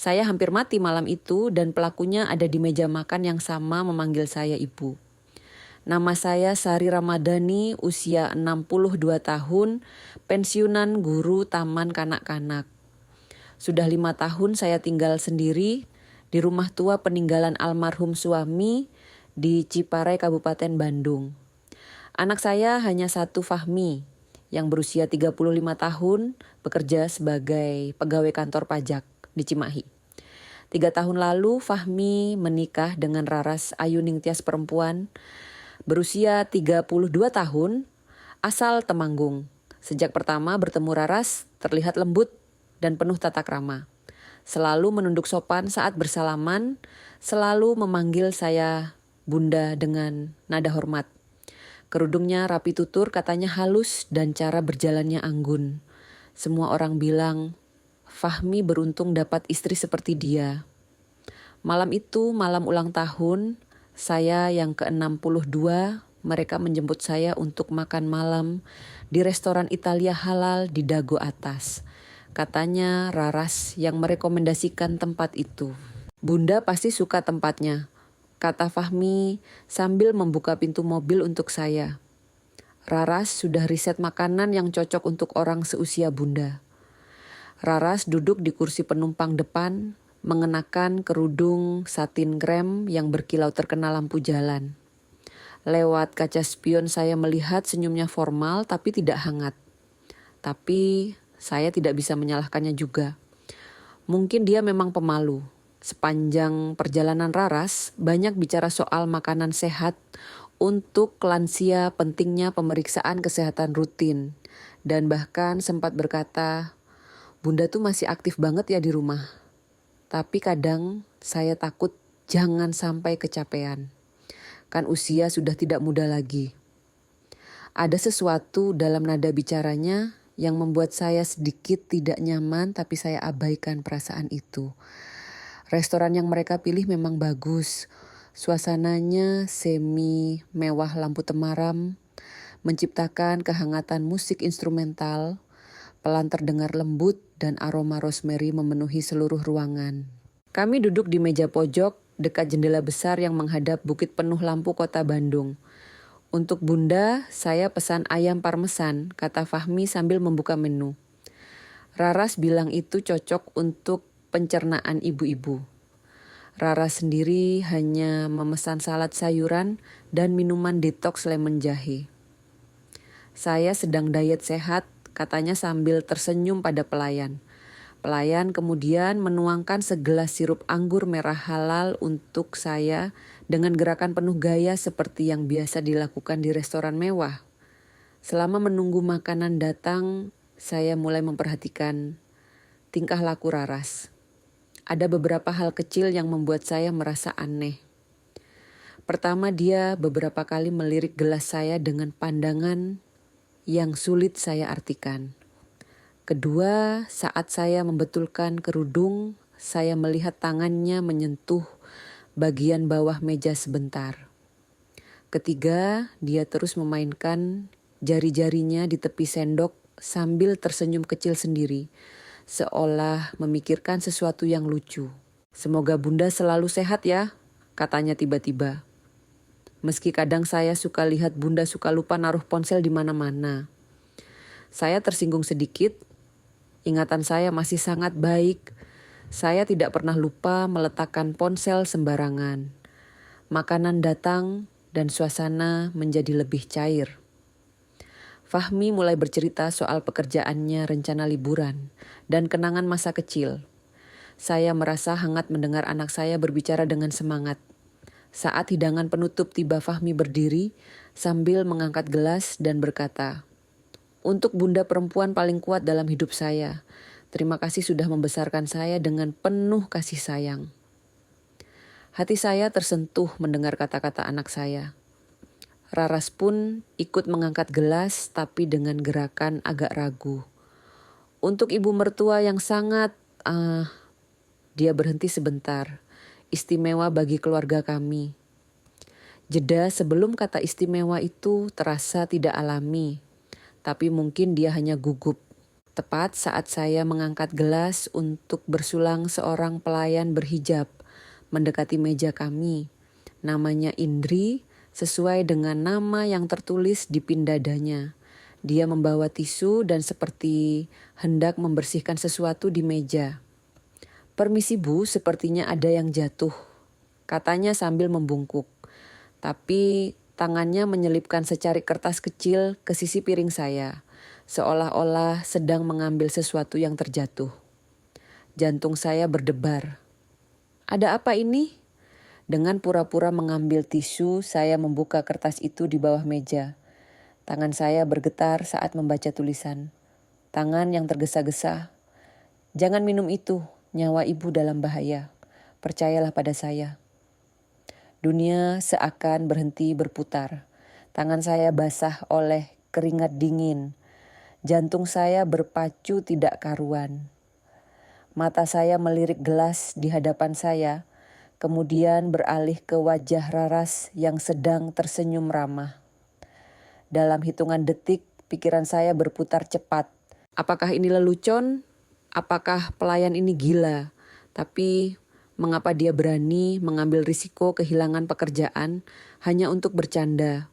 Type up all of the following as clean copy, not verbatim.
Saya hampir mati malam itu dan pelakunya ada di meja makan yang sama memanggil saya ibu. Nama saya Sari Ramadhani, usia 62 tahun, pensiunan guru taman kanak-kanak. Sudah 5 tahun saya tinggal sendiri di rumah tua peninggalan almarhum suami di Ciparai, Kabupaten Bandung. Anak saya hanya satu, Fahmi, yang berusia 35 tahun, bekerja sebagai pegawai kantor pajak di Cimahi. 3 tahun lalu Fahmi menikah dengan Raras Ayu Ningtyas perempuan, berusia 32 tahun, asal Temanggung. Sejak pertama bertemu Raras, terlihat lembut dan penuh tata krama. Selalu menunduk sopan saat bersalaman, selalu memanggil saya Bunda dengan nada hormat. Kerudungnya rapi tutur, katanya halus dan cara berjalannya anggun. Semua orang bilang, Fahmi beruntung dapat istri seperti dia. Malam itu, malam ulang tahun, saya yang ke-62, mereka menjemput saya untuk makan malam di restoran Italia halal di Dago Atas. Katanya Raras yang merekomendasikan tempat itu. Bunda pasti suka tempatnya, kata Fahmi sambil membuka pintu mobil untuk saya. Raras sudah riset makanan yang cocok untuk orang seusia Bunda. Raras duduk di kursi penumpang depan, mengenakan kerudung satin krem yang berkilau terkena lampu jalan. Lewat kaca spion saya melihat senyumnya formal tapi tidak hangat. Tapi saya tidak bisa menyalahkannya juga. Mungkin dia memang pemalu. Sepanjang perjalanan Raras banyak bicara soal makanan sehat untuk lansia, pentingnya pemeriksaan kesehatan rutin. Dan bahkan sempat berkata, Bunda tuh masih aktif banget ya di rumah. Tapi kadang saya takut jangan sampai kecapean. Kan usia sudah tidak muda lagi. Ada sesuatu dalam nada bicaranya yang membuat saya sedikit tidak nyaman, tapi saya abaikan perasaan itu. Restoran yang mereka pilih memang bagus. Suasananya semi mewah lampu temaram, menciptakan kehangatan musik instrumental. Pelan terdengar lembut dan aroma rosemary memenuhi seluruh ruangan. Kami duduk di meja pojok dekat jendela besar yang menghadap bukit penuh lampu kota Bandung. Untuk Bunda, saya pesan ayam parmesan, kata Fahmi sambil membuka menu. Raras bilang itu cocok untuk pencernaan ibu-ibu. Raras sendiri hanya memesan salad sayuran dan minuman detox lemon jahe. Saya sedang diet sehat, katanya sambil tersenyum pada pelayan. Pelayan kemudian menuangkan segelas sirup anggur merah halal untuk saya dengan gerakan penuh gaya seperti yang biasa dilakukan di restoran mewah. Selama menunggu makanan datang, saya mulai memperhatikan tingkah laku Raras. Ada beberapa hal kecil yang membuat saya merasa aneh. Pertama, dia beberapa kali melirik gelas saya dengan pandangan yang sulit saya artikan. Kedua, saat saya membetulkan kerudung, saya melihat tangannya menyentuh bagian bawah meja sebentar. Ketiga, dia terus memainkan jari-jarinya di tepi sendok sambil tersenyum kecil sendiri, seolah memikirkan sesuatu yang lucu. Semoga Bunda selalu sehat ya, katanya tiba-tiba. Meski kadang saya suka lihat Bunda suka lupa naruh ponsel di mana-mana. Saya tersinggung sedikit. Ingatan saya masih sangat baik. Saya tidak pernah lupa meletakkan ponsel sembarangan. Makanan datang dan suasana menjadi lebih cair. Fahmi mulai bercerita soal pekerjaannya, rencana liburan, dan kenangan masa kecil. Saya merasa hangat mendengar anak saya berbicara dengan semangat. Saat hidangan penutup tiba, Fahmi berdiri sambil mengangkat gelas dan berkata, Untuk Bunda perempuan paling kuat dalam hidup saya. Terima kasih sudah membesarkan saya dengan penuh kasih sayang. Hati saya tersentuh mendengar kata-kata anak saya. Raras pun ikut mengangkat gelas tapi dengan gerakan agak ragu. Untuk ibu mertua yang sangat, dia berhenti sebentar. Istimewa bagi keluarga kami. Jeda sebelum kata istimewa itu terasa tidak alami, tapi mungkin dia hanya gugup. Tepat saat saya mengangkat gelas untuk bersulang, seorang pelayan berhijab mendekati meja kami. Namanya Indri, sesuai dengan nama yang tertulis di pin dadanya. Dia membawa tisu dan seperti hendak membersihkan sesuatu di meja. "Permisi Bu, sepertinya ada yang jatuh," katanya sambil membungkuk. Tapi tangannya menyelipkan secari kertas kecil ke sisi piring saya, seolah-olah sedang mengambil sesuatu yang terjatuh. Jantung saya berdebar. "Ada apa ini?" Dengan pura-pura mengambil tisu, saya membuka kertas itu di bawah meja. Tangan saya bergetar saat membaca tulisan. Tangan yang tergesa-gesa. "Jangan minum itu, nyawa ibu dalam bahaya. Percayalah pada saya." Dunia seakan berhenti berputar. Tangan saya basah oleh keringat dingin. Jantung saya berpacu tidak karuan. Mata saya melirik gelas di hadapan saya, kemudian beralih ke wajah Raras yang sedang tersenyum ramah. Dalam hitungan detik, pikiran saya berputar cepat. Apakah ini lelucon? Apakah pelayan ini gila? Tapi mengapa dia berani mengambil risiko kehilangan pekerjaan hanya untuk bercanda?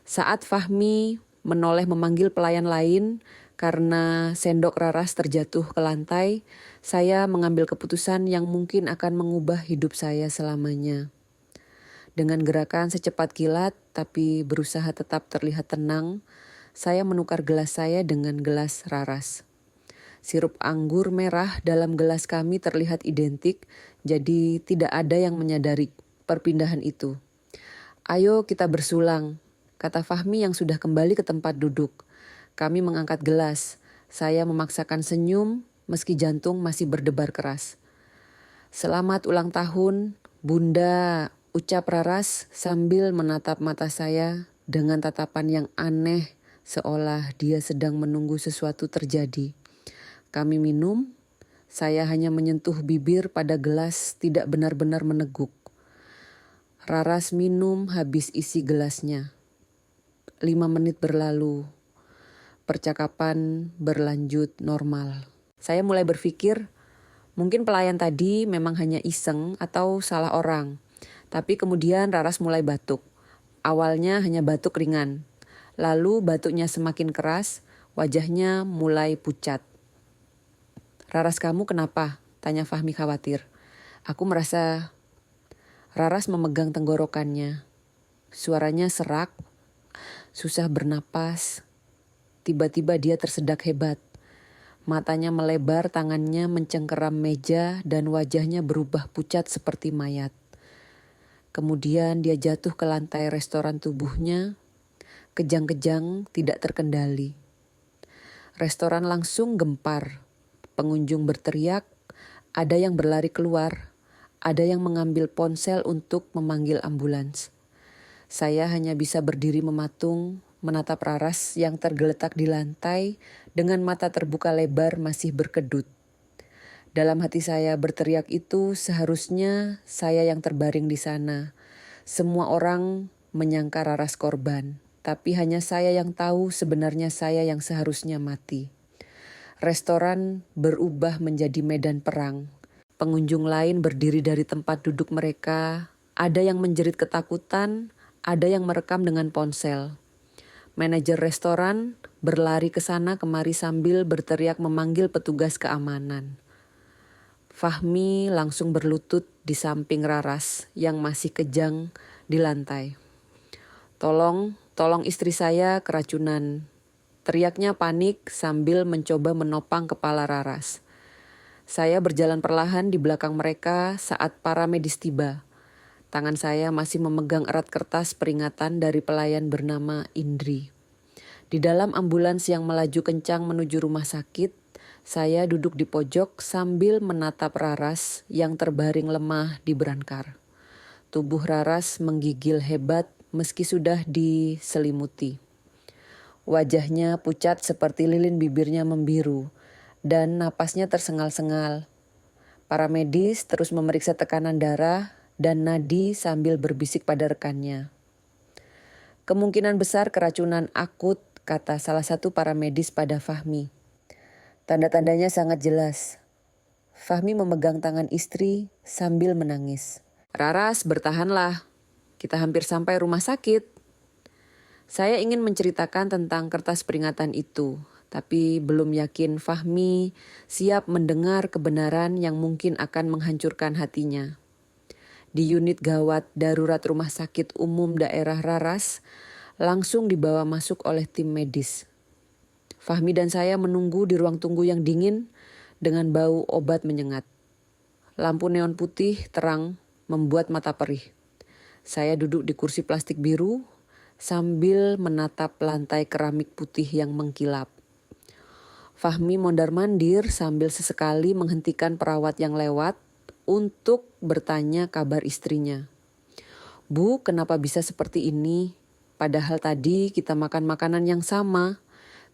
Saat Fahmi menoleh memanggil pelayan lain karena sendok Raras terjatuh ke lantai, saya mengambil keputusan yang mungkin akan mengubah hidup saya selamanya. Dengan gerakan secepat kilat tapi berusaha tetap terlihat tenang, saya menukar gelas saya dengan gelas Raras. Sirup anggur merah dalam gelas kami terlihat identik, jadi tidak ada yang menyadari perpindahan itu. "Ayo kita bersulang," kata Fahmi yang sudah kembali ke tempat duduk. Kami mengangkat gelas. Saya memaksakan senyum meski jantung masih berdebar keras. "Selamat ulang tahun, Bunda," ucap Raras sambil menatap mata saya dengan tatapan yang aneh, seolah dia sedang menunggu sesuatu terjadi. Kami minum, saya hanya menyentuh bibir pada gelas, tidak benar-benar meneguk. Raras minum habis isi gelasnya. 5 menit berlalu. Percakapan berlanjut normal. Saya mulai berpikir, mungkin pelayan tadi memang hanya iseng atau salah orang. Tapi kemudian Raras mulai batuk. Awalnya hanya batuk ringan. Lalu batuknya semakin keras, wajahnya mulai pucat. "Raras, kamu kenapa?" tanya Fahmi khawatir. Aku merasa Raras memegang tenggorokannya. Suaranya serak, susah bernapas. Tiba-tiba dia tersedak hebat. Matanya melebar, tangannya mencengkeram meja dan wajahnya berubah pucat seperti mayat. Kemudian dia jatuh ke lantai restoran, tubuhnya kejang-kejang tidak terkendali. Restoran langsung gempar. Pengunjung berteriak, ada yang berlari keluar, ada yang mengambil ponsel untuk memanggil ambulans. Saya hanya bisa berdiri mematung, menatap Raras yang tergeletak di lantai dengan mata terbuka lebar masih berkedut. Dalam hati saya berteriak itu, seharusnya saya yang terbaring di sana. Semua orang menyangka Raras korban, tapi hanya saya yang tahu sebenarnya saya yang seharusnya mati. Restoran berubah menjadi medan perang. Pengunjung lain berdiri dari tempat duduk mereka. Ada yang menjerit ketakutan, ada yang merekam dengan ponsel. Manajer restoran berlari ke sana kemari sambil berteriak memanggil petugas keamanan. Fahmi langsung berlutut di samping Raras yang masih kejang di lantai. Tolong istri saya keracunan," teriaknya panik sambil mencoba menopang kepala Raras. Saya berjalan perlahan di belakang mereka saat para medis tiba. Tangan saya masih memegang erat kertas peringatan dari pelayan bernama Indri. Di dalam ambulans yang melaju kencang menuju rumah sakit, saya duduk di pojok sambil menatap Raras yang terbaring lemah di brankar. Tubuh Raras menggigil hebat meski sudah diselimuti. Wajahnya pucat seperti lilin, bibirnya membiru, dan napasnya tersengal-sengal. Para medis terus memeriksa tekanan darah dan nadi sambil berbisik pada rekannya. "Kemungkinan besar keracunan akut," kata salah satu para medis pada Fahmi. Tanda-tandanya sangat jelas. Fahmi memegang tangan istri sambil menangis. Raras, bertahanlah. Kita hampir sampai rumah sakit. Saya ingin menceritakan tentang kertas peringatan itu, tapi belum yakin Fahmi siap mendengar kebenaran yang mungkin akan menghancurkan hatinya. Di unit gawat darurat Rumah Sakit Umum Daerah Raras, langsung dibawa masuk oleh tim medis. Fahmi dan saya menunggu di ruang tunggu yang dingin dengan bau obat menyengat. Lampu neon putih terang membuat mata perih. Saya duduk di kursi plastik biru sambil menatap lantai keramik putih yang mengkilap. Fahmi mondar-mandir sambil sesekali menghentikan perawat yang lewat untuk bertanya kabar istrinya. Bu, kenapa bisa seperti ini? Padahal tadi kita makan makanan yang sama,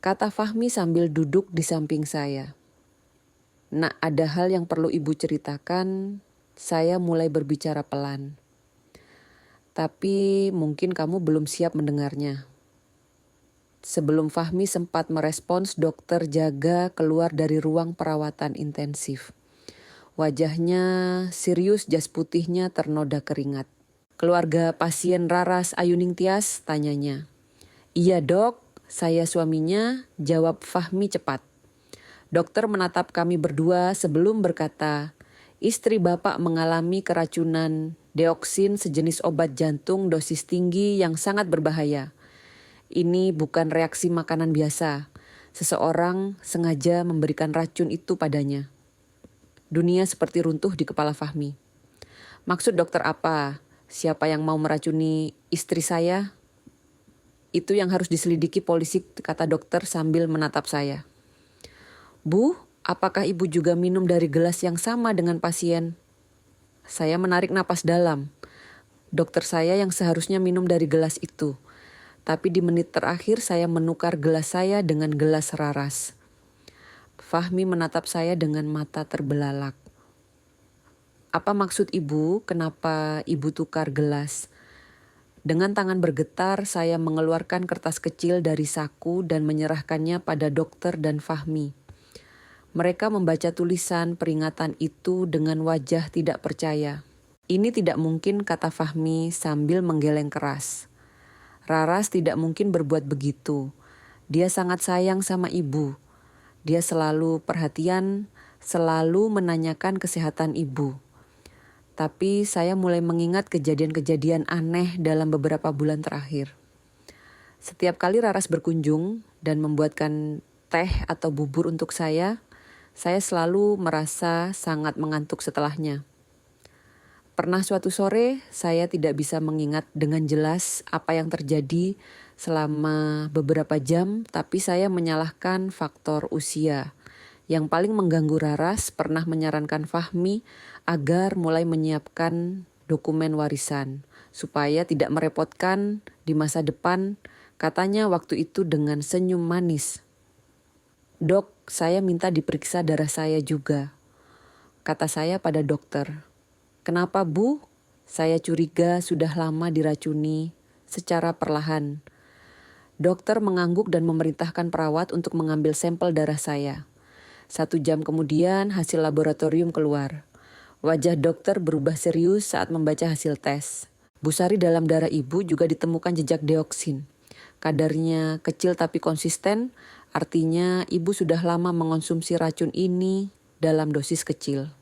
kata Fahmi sambil duduk di samping saya. Nak, ada hal yang perlu ibu ceritakan. Saya mulai berbicara pelan. Tapi mungkin kamu belum siap mendengarnya. Sebelum Fahmi sempat merespons, dokter jaga keluar dari ruang perawatan intensif. Wajahnya serius, jas putihnya ternoda keringat. Keluarga pasien Raras Ayuning Tias, tanyanya. Iya dok, saya suaminya, jawab Fahmi cepat. Dokter menatap kami berdua sebelum berkata, istri bapak mengalami keracunan deoksin sejenis obat jantung dosis tinggi yang sangat berbahaya. Ini bukan reaksi makanan biasa. Seseorang sengaja memberikan racun itu padanya. Dunia seperti runtuh di kepala Fahmi. Maksud dokter apa? Siapa yang mau meracuni istri saya? Itu yang harus diselidiki polisi, kata dokter sambil menatap saya. Bu, apakah ibu juga minum dari gelas yang sama dengan pasien? Saya menarik napas dalam. Dokter saya yang seharusnya minum dari gelas itu. Tapi di menit terakhir saya menukar gelas saya dengan gelas Raras. Fahmi menatap saya dengan mata terbelalak. Apa maksud ibu? Kenapa ibu tukar gelas? Dengan tangan bergetar, saya mengeluarkan kertas kecil dari saku dan menyerahkannya pada dokter dan Fahmi. Mereka membaca tulisan peringatan itu dengan wajah tidak percaya. Ini tidak mungkin, kata Fahmi sambil menggeleng keras. Raras tidak mungkin berbuat begitu. Dia sangat sayang sama ibu. Dia selalu perhatian, selalu menanyakan kesehatan ibu. Tapi saya mulai mengingat kejadian-kejadian aneh dalam beberapa bulan terakhir. Setiap kali Raras berkunjung dan membuatkan teh atau bubur untuk saya selalu merasa sangat mengantuk setelahnya. Pernah suatu sore saya tidak bisa mengingat dengan jelas apa yang terjadi selama beberapa jam, tapi saya menyalahkan faktor usia. Yang paling mengganggu Raras pernah menyarankan Fahmi agar mulai menyiapkan dokumen warisan supaya tidak merepotkan di masa depan, katanya waktu itu dengan senyum manis. Dok, saya minta diperiksa darah saya juga, kata saya pada dokter. Kenapa Bu? Saya curiga sudah lama diracuni secara perlahan. Dokter mengangguk dan memerintahkan perawat untuk mengambil sampel darah saya. 1 jam kemudian hasil laboratorium keluar. Wajah dokter berubah serius saat membaca hasil tes. Busari dalam darah ibu juga ditemukan jejak deoksin. Kadarnya kecil tapi konsisten, artinya ibu sudah lama mengonsumsi racun ini dalam dosis kecil.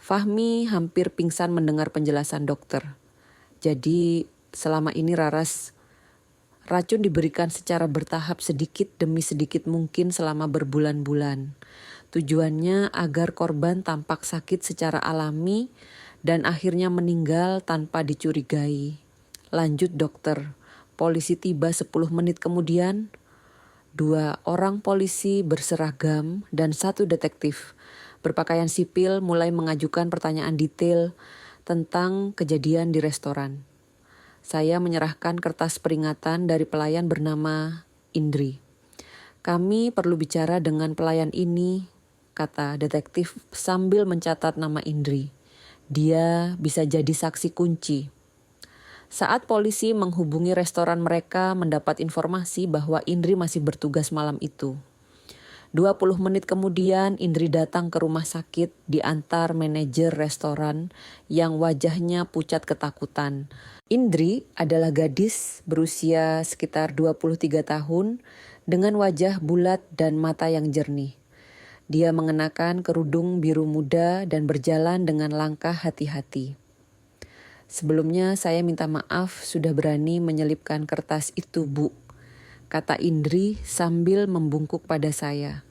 Fahmi hampir pingsan mendengar penjelasan dokter. Jadi selama ini Raras, racun diberikan secara bertahap sedikit demi sedikit mungkin selama berbulan-bulan. Tujuannya agar korban tampak sakit secara alami dan akhirnya meninggal tanpa dicurigai. Lanjut dokter, polisi tiba 10 menit kemudian. 2 orang polisi berseragam dan 1 detektif berpakaian sipil mulai mengajukan pertanyaan detail tentang kejadian di restoran. Saya menyerahkan kertas peringatan dari pelayan bernama Indri. Kami perlu bicara dengan pelayan ini, kata detektif sambil mencatat nama Indri. Dia bisa jadi saksi kunci. Saat polisi menghubungi restoran mereka mendapat informasi bahwa Indri masih bertugas malam itu. 20 menit kemudian Indri datang ke rumah sakit diantar manajer restoran yang wajahnya pucat ketakutan. Indri adalah gadis berusia sekitar 23 tahun dengan wajah bulat dan mata yang jernih. Dia mengenakan kerudung biru muda dan berjalan dengan langkah hati-hati. Sebelumnya saya minta maaf sudah berani menyelipkan kertas itu, Bu, kata Indri sambil membungkuk pada saya.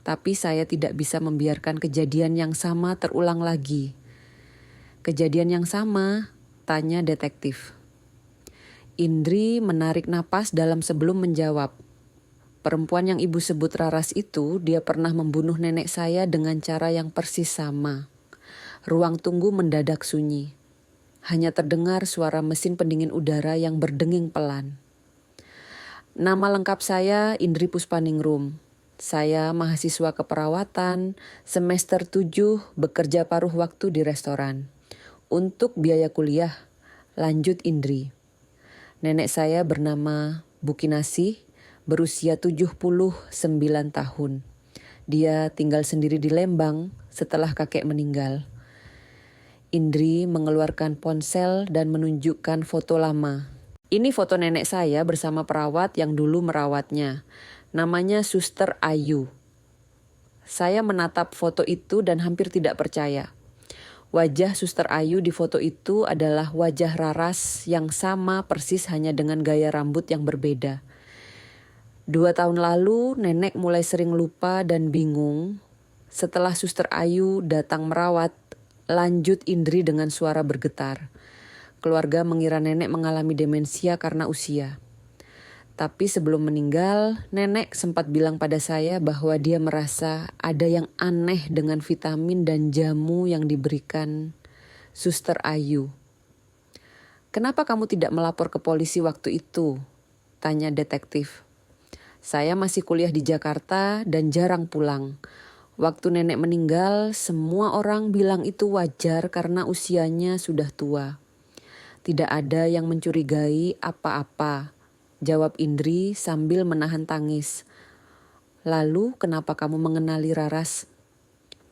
Tapi saya tidak bisa membiarkan kejadian yang sama terulang lagi. Kejadian yang sama? Tanya detektif. Indri menarik napas dalam sebelum menjawab. Perempuan yang ibu sebut Raras itu, dia pernah membunuh nenek saya dengan cara yang persis sama. Ruang tunggu mendadak sunyi. Hanya terdengar suara mesin pendingin udara yang berdenging pelan. Nama lengkap saya Indri Puspaningrum. Saya mahasiswa keperawatan, semester 7 bekerja paruh waktu di restoran. Untuk biaya kuliah, lanjut Indri. Nenek saya bernama Bu Kinasih, berusia 79 tahun. Dia tinggal sendiri di Lembang setelah kakek meninggal. Indri mengeluarkan ponsel dan menunjukkan foto lama. Ini foto nenek saya bersama perawat yang dulu merawatnya. Namanya Suster Ayu. Saya menatap foto itu dan hampir tidak percaya. Wajah Suster Ayu di foto itu adalah wajah Raras yang sama persis hanya dengan gaya rambut yang berbeda. 2 tahun lalu nenek mulai sering lupa dan bingung. Setelah Suster Ayu datang merawat, lanjut Indri dengan suara bergetar. Keluarga mengira nenek mengalami demensia karena usia. Tapi sebelum meninggal, nenek sempat bilang pada saya bahwa dia merasa ada yang aneh dengan vitamin dan jamu yang diberikan Suster Ayu. Kenapa kamu tidak melapor ke polisi waktu itu? Tanya detektif. Saya masih kuliah di Jakarta dan jarang pulang. Waktu nenek meninggal, semua orang bilang itu wajar karena usianya sudah tua. Tidak ada yang mencurigai apa-apa. Jawab Indri sambil menahan tangis. Lalu kenapa kamu mengenali Raras?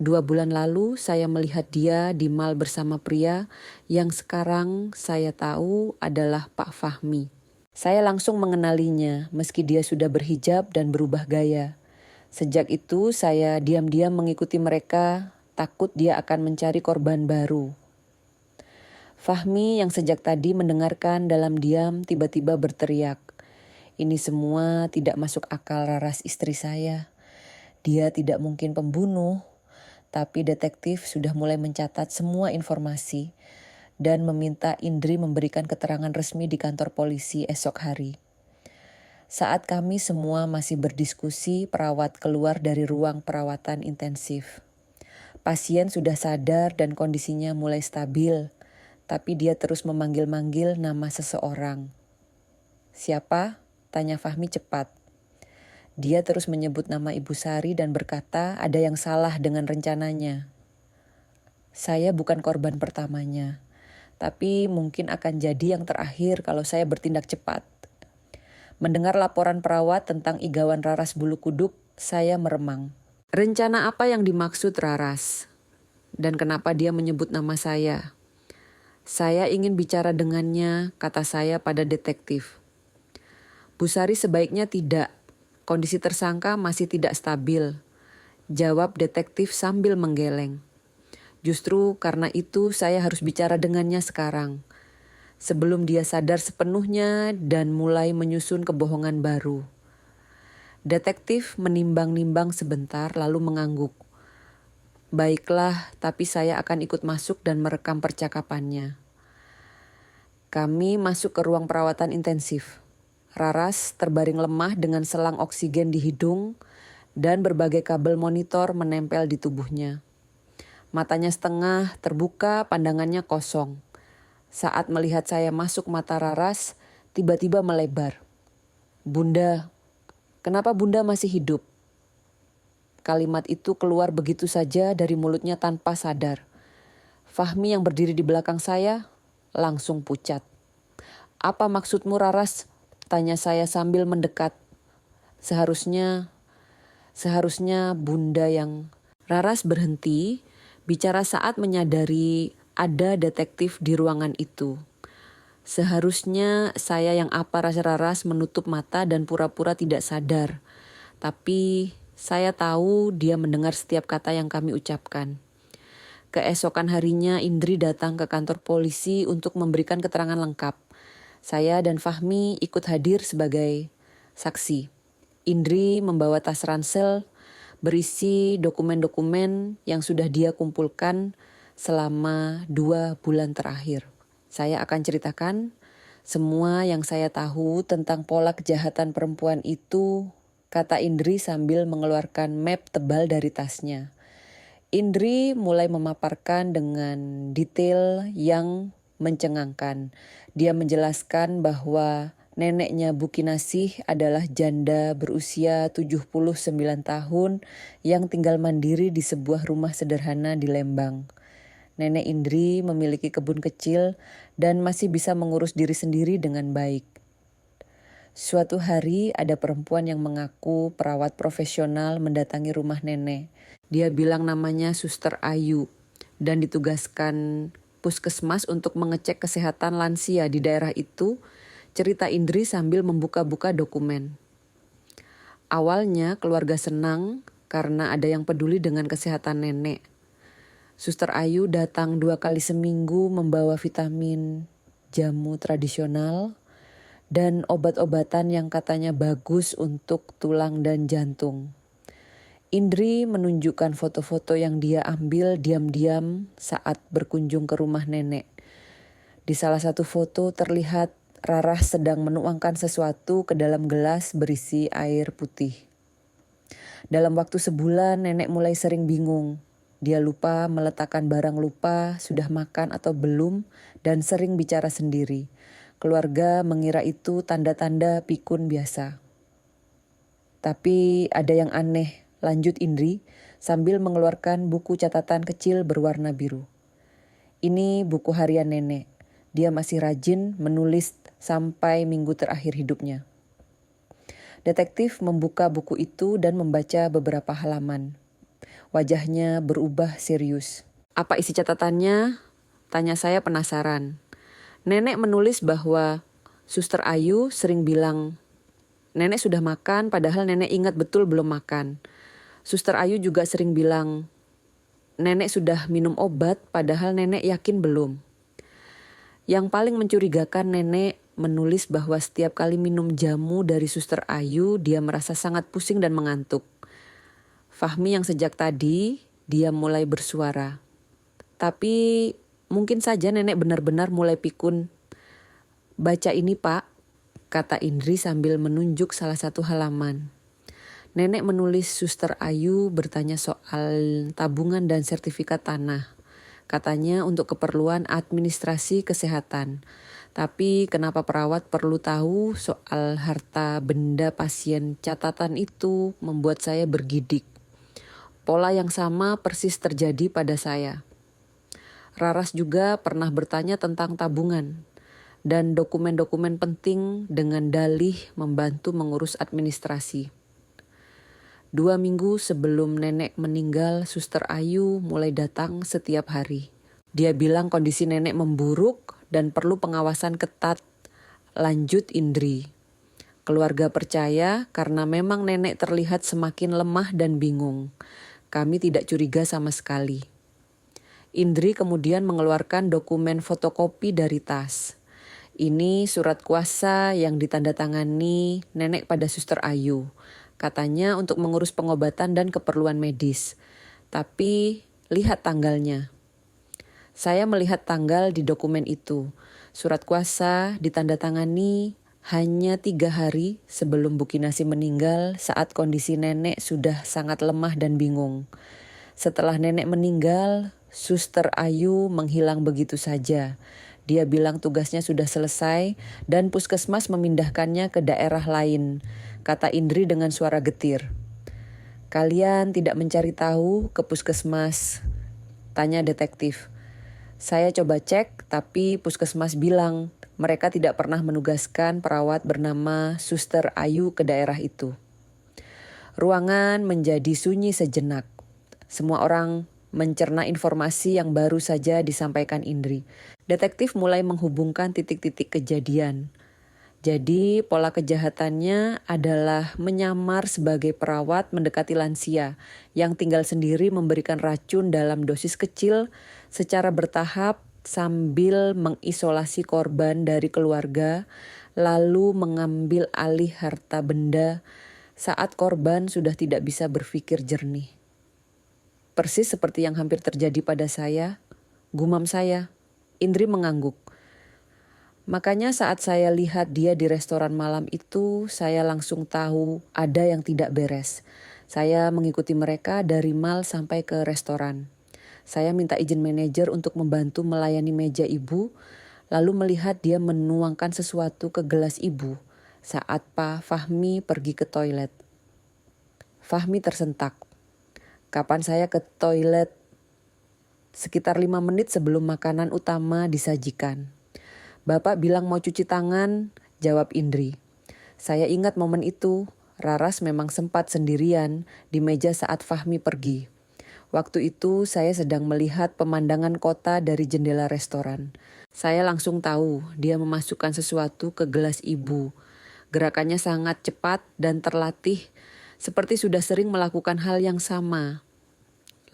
2 bulan lalu saya melihat dia di mal bersama pria yang sekarang saya tahu adalah Pak Fahmi. Saya langsung mengenalinya meski dia sudah berhijab dan berubah gaya. Sejak itu saya diam-diam mengikuti mereka, takut dia akan mencari korban baru. Fahmi yang sejak tadi mendengarkan dalam diam tiba-tiba berteriak. Ini semua tidak masuk akal Raras istri saya. Dia tidak mungkin pembunuh, tapi detektif sudah mulai mencatat semua informasi dan meminta Indri memberikan keterangan resmi di kantor polisi esok hari. Saat kami semua masih berdiskusi, perawat keluar dari ruang perawatan intensif. Pasien sudah sadar dan kondisinya mulai stabil, tapi dia terus memanggil-manggil nama seseorang. Siapa? Tanya Fahmi cepat. Dia terus menyebut nama Ibu Sari dan berkata ada yang salah dengan rencananya. Saya bukan korban pertamanya, tapi mungkin akan jadi yang terakhir kalau saya bertindak cepat. Mendengar laporan perawat tentang igawan Raras bulu kuduk, saya meremang. Rencana apa yang dimaksud Raras? Dan kenapa dia menyebut nama saya? Saya ingin bicara dengannya, kata saya pada detektif. Bu Sari sebaiknya tidak. Kondisi tersangka masih tidak stabil. Jawab detektif sambil menggeleng. Justru karena itu saya harus bicara dengannya sekarang. Sebelum dia sadar sepenuhnya dan mulai menyusun kebohongan baru. Detektif menimbang-nimbang sebentar lalu mengangguk. Baiklah, tapi saya akan ikut masuk dan merekam percakapannya. Kami masuk ke ruang perawatan intensif. Raras terbaring lemah dengan selang oksigen di hidung dan berbagai kabel monitor menempel di tubuhnya. Matanya setengah terbuka, pandangannya kosong. Saat melihat saya masuk, mata Raras tiba-tiba melebar. Bunda, kenapa Bunda masih hidup? Kalimat itu keluar begitu saja dari mulutnya tanpa sadar. Fahmi yang berdiri di belakang saya langsung pucat. Apa maksudmu Raras? Tanya saya sambil mendekat. Seharusnya Seharusnya Bunda yang Raras berhenti bicara saat menyadari ada detektif di ruangan itu. Seharusnya saya yang apa rasa Raras menutup mata dan pura-pura tidak sadar. Tapi saya tahu dia mendengar setiap kata yang kami ucapkan. Keesokan harinya Indri datang ke kantor polisi untuk memberikan keterangan lengkap. Saya dan Fahmi ikut hadir sebagai saksi. Indri membawa tas ransel berisi dokumen-dokumen yang sudah dia kumpulkan selama 2 bulan terakhir. Saya akan ceritakan semua yang saya tahu tentang pola kejahatan perempuan itu, kata Indri sambil mengeluarkan map tebal dari tasnya. Indri mulai memaparkan dengan detail yang mencengangkan. Dia menjelaskan bahwa neneknya Bu Kinasih adalah janda berusia 79 tahun yang tinggal mandiri di sebuah rumah sederhana di Lembang. Nenek Indri memiliki kebun kecil dan masih bisa mengurus diri sendiri dengan baik. Suatu hari ada perempuan yang mengaku perawat profesional mendatangi rumah nenek. Dia bilang namanya Suster Ayu dan ditugaskan puskesmas untuk mengecek kesehatan lansia di daerah itu, cerita Indri sambil membuka-buka dokumen. Awalnya keluarga senang karena ada yang peduli dengan kesehatan nenek. Suster Ayu datang 2 kali seminggu membawa vitamin, jamu tradisional, dan obat-obatan yang katanya bagus untuk tulang dan jantung. Indri menunjukkan foto-foto yang dia ambil diam-diam saat berkunjung ke rumah nenek. Di salah satu foto terlihat Raras sedang menuangkan sesuatu ke dalam gelas berisi air putih. Dalam waktu sebulan nenek mulai sering bingung. Dia lupa meletakkan barang, lupa sudah makan atau belum, dan sering bicara sendiri. Keluarga mengira itu tanda-tanda pikun biasa. Tapi ada yang aneh, lanjut Indri sambil mengeluarkan buku catatan kecil berwarna biru. Ini buku harian nenek. Dia masih rajin menulis sampai minggu terakhir hidupnya. Detektif membuka buku itu dan membaca beberapa halaman. Wajahnya berubah serius. Apa isi catatannya? Tanya saya penasaran. Nenek menulis bahwa Suster Ayu sering bilang, nenek sudah makan padahal nenek ingat betul belum makan. Suster Ayu juga sering bilang, nenek sudah minum obat padahal nenek yakin belum. Yang paling mencurigakan, nenek menulis bahwa setiap kali minum jamu dari Suster Ayu, dia merasa sangat pusing dan mengantuk. Fahmi yang sejak tadi, dia mulai bersuara. Tapi mungkin saja nenek benar-benar mulai pikun. Baca ini Pak, kata Indri sambil menunjuk salah satu halaman. Nenek menulis Suster Ayu bertanya soal tabungan dan sertifikat tanah. Katanya untuk keperluan administrasi kesehatan. Tapi kenapa perawat perlu tahu soal harta benda pasien? Catatan itu membuat saya bergidik. Pola yang sama persis terjadi pada saya. Raras juga pernah bertanya tentang tabungan dan dokumen-dokumen penting dengan dalih membantu mengurus administrasi. 2 minggu sebelum nenek meninggal, Suster Ayu mulai datang setiap hari. Dia bilang kondisi nenek memburuk dan perlu pengawasan ketat. Lanjut Indri. Keluarga percaya karena memang nenek terlihat semakin lemah dan bingung. Kami tidak curiga sama sekali. Indri kemudian mengeluarkan dokumen fotokopi dari tas. Ini surat kuasa yang ditandatangani nenek pada Suster Ayu. Katanya untuk mengurus pengobatan dan keperluan medis. Tapi lihat tanggalnya. Saya melihat tanggal di dokumen itu. Surat kuasa ditandatangani hanya 3 hari sebelum Bu Kinasih meninggal saat kondisi nenek sudah sangat lemah dan bingung. Setelah nenek meninggal, Suster Ayu menghilang begitu saja. Dia bilang tugasnya sudah selesai dan puskesmas memindahkannya ke daerah lain, kata Indri dengan suara getir. Kalian tidak mencari tahu ke puskesmas? Tanya detektif. Saya coba cek, tapi puskesmas bilang mereka tidak pernah menugaskan perawat bernama Suster Ayu ke daerah itu. Ruangan menjadi sunyi sejenak. Semua orang mencerna informasi yang baru saja disampaikan Indri. Detektif mulai menghubungkan titik-titik kejadian. Jadi pola kejahatannya adalah menyamar sebagai perawat mendekati lansia yang tinggal sendiri memberikan racun dalam dosis kecil secara bertahap sambil mengisolasi korban dari keluarga lalu mengambil alih harta benda saat korban sudah tidak bisa berpikir jernih. Persis seperti yang hampir terjadi pada saya, gumam saya. Indri mengangguk. Makanya saat saya lihat dia di restoran malam itu, saya langsung tahu ada yang tidak beres. Saya mengikuti mereka dari mal sampai ke restoran. Saya minta izin manajer untuk membantu melayani meja ibu, lalu melihat dia menuangkan sesuatu ke gelas ibu saat Pak Fahmi pergi ke toilet. Fahmi tersentak. Kapan saya ke toilet? Sekitar 5 menit sebelum makanan utama disajikan. Bapak bilang mau cuci tangan, jawab Indri. Saya ingat momen itu, Raras memang sempat sendirian di meja saat Fahmi pergi. Waktu itu saya sedang melihat pemandangan kota dari jendela restoran. Saya langsung tahu dia memasukkan sesuatu ke gelas ibu. Gerakannya sangat cepat dan terlatih, seperti sudah sering melakukan hal yang sama.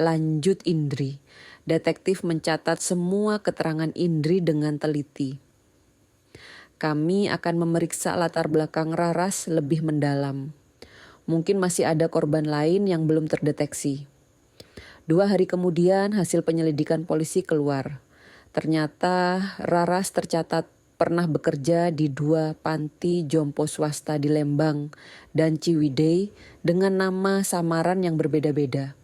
Lanjut Indri, detektif mencatat semua keterangan Indri dengan teliti. Kami akan memeriksa latar belakang Raras lebih mendalam. Mungkin masih ada korban lain yang belum terdeteksi. 2 hari kemudian hasil penyelidikan polisi keluar. Ternyata Raras tercatat pernah bekerja di 2 panti jompo swasta di Lembang dan Ciwidey dengan nama samaran yang berbeda-beda.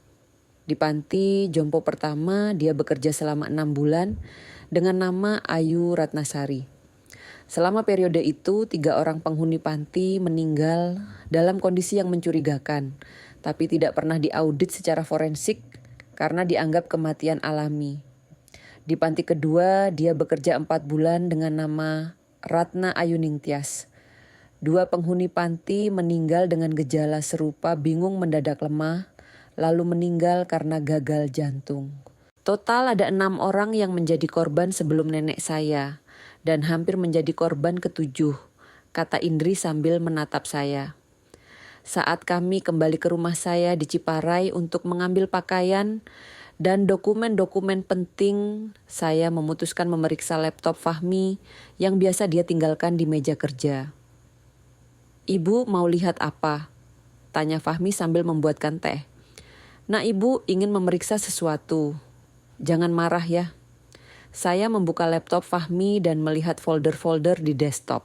Di panti jompo pertama dia bekerja selama 6 bulan dengan nama Ayu Ratnasari. Selama periode itu 3 orang penghuni panti meninggal dalam kondisi yang mencurigakan, tapi tidak pernah diaudit secara forensik karena dianggap kematian alami. Di panti kedua dia bekerja 4 bulan dengan nama Ratna Ayuningtyas. 2 penghuni panti meninggal dengan gejala serupa bingung mendadak lemah, lalu meninggal karena gagal jantung. Total ada 6 orang yang menjadi korban sebelum nenek saya. Dan hampir menjadi korban ke-7, kata Indri sambil menatap saya. Saat kami kembali ke rumah saya di Ciparai untuk mengambil pakaian dan dokumen-dokumen penting, saya memutuskan memeriksa laptop Fahmi yang biasa dia tinggalkan di meja kerja. Ibu mau lihat apa? Tanya Fahmi sambil membuatkan teh. Nah, ibu ingin memeriksa sesuatu. Jangan marah ya. Saya membuka laptop Fahmi dan melihat folder-folder di desktop.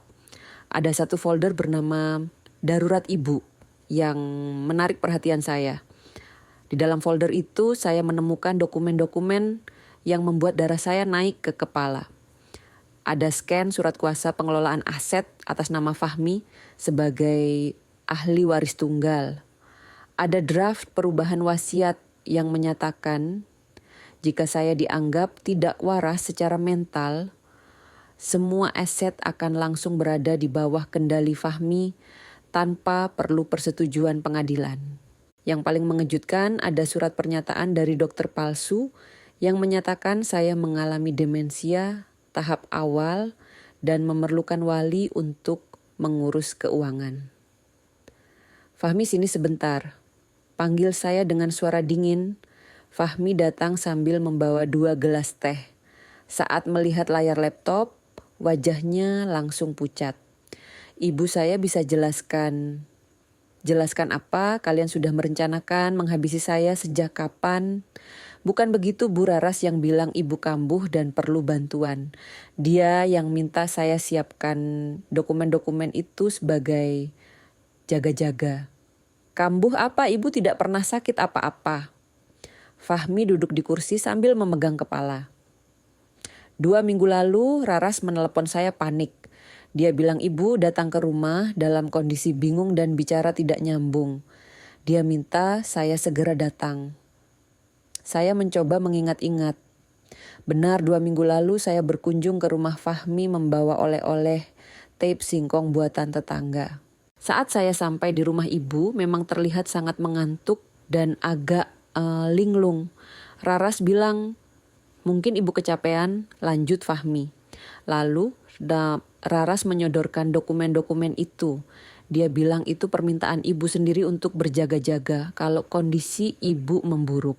Ada satu folder bernama Darurat Ibu yang menarik perhatian saya. Di dalam folder itu saya menemukan dokumen-dokumen yang membuat darah saya naik ke kepala. Ada scan surat kuasa pengelolaan aset atas nama Fahmi sebagai ahli waris tunggal. Ada draft perubahan wasiat yang menyatakan jika saya dianggap tidak waras secara mental, semua aset akan langsung berada di bawah kendali Fahmi tanpa perlu persetujuan pengadilan. Yang paling mengejutkan ada surat pernyataan dari dokter palsu yang menyatakan saya mengalami demensia tahap awal dan memerlukan wali untuk mengurus keuangan. Fahmi sini sebentar, panggil saya dengan suara dingin. Fahmi datang sambil membawa 2 gelas teh. Saat melihat layar laptop, wajahnya langsung pucat. Ibu saya bisa jelaskan apa? Kalian sudah merencanakan menghabisi saya sejak kapan? Bukan begitu Bu Raras yang bilang ibu kambuh dan perlu bantuan. Dia yang minta saya siapkan dokumen-dokumen itu sebagai jaga-jaga. Kambuh apa? Ibu tidak pernah sakit apa-apa. Fahmi duduk di kursi sambil memegang kepala. 2 minggu lalu Raras menelepon saya panik. Dia bilang ibu datang ke rumah dalam kondisi bingung dan bicara tidak nyambung. Dia minta saya segera datang. Saya mencoba mengingat-ingat. Benar 2 minggu lalu saya berkunjung ke rumah Fahmi membawa oleh-oleh tape singkong buatan tetangga. Saat saya sampai di rumah ibu, memang terlihat sangat mengantuk dan agak linglung. Raras bilang, mungkin ibu kecapean, lanjut Fahmi. Lalu Raras menyodorkan dokumen-dokumen itu. Dia bilang itu permintaan ibu sendiri untuk berjaga-jaga kalau kondisi ibu memburuk.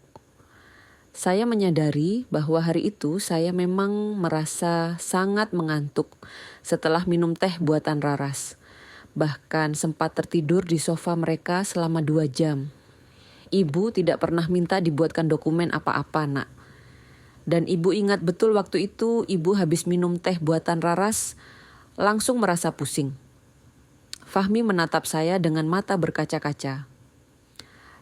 Saya menyadari bahwa hari itu saya memang merasa sangat mengantuk setelah minum teh buatan Raras. Bahkan sempat tertidur di sofa mereka selama 2 jam. Ibu tidak pernah minta dibuatkan dokumen apa-apa, Nak. Dan ibu ingat betul waktu itu ibu habis minum teh buatan Raras, langsung merasa pusing. Fahmi menatap saya dengan mata berkaca-kaca.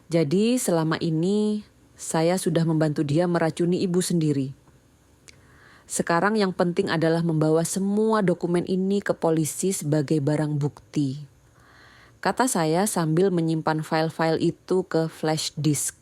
Jadi selama ini saya sudah membantu dia meracuni ibu sendiri. Sekarang yang penting adalah membawa semua dokumen ini ke polisi sebagai barang bukti. Kata saya sambil menyimpan file-file itu ke flash disk.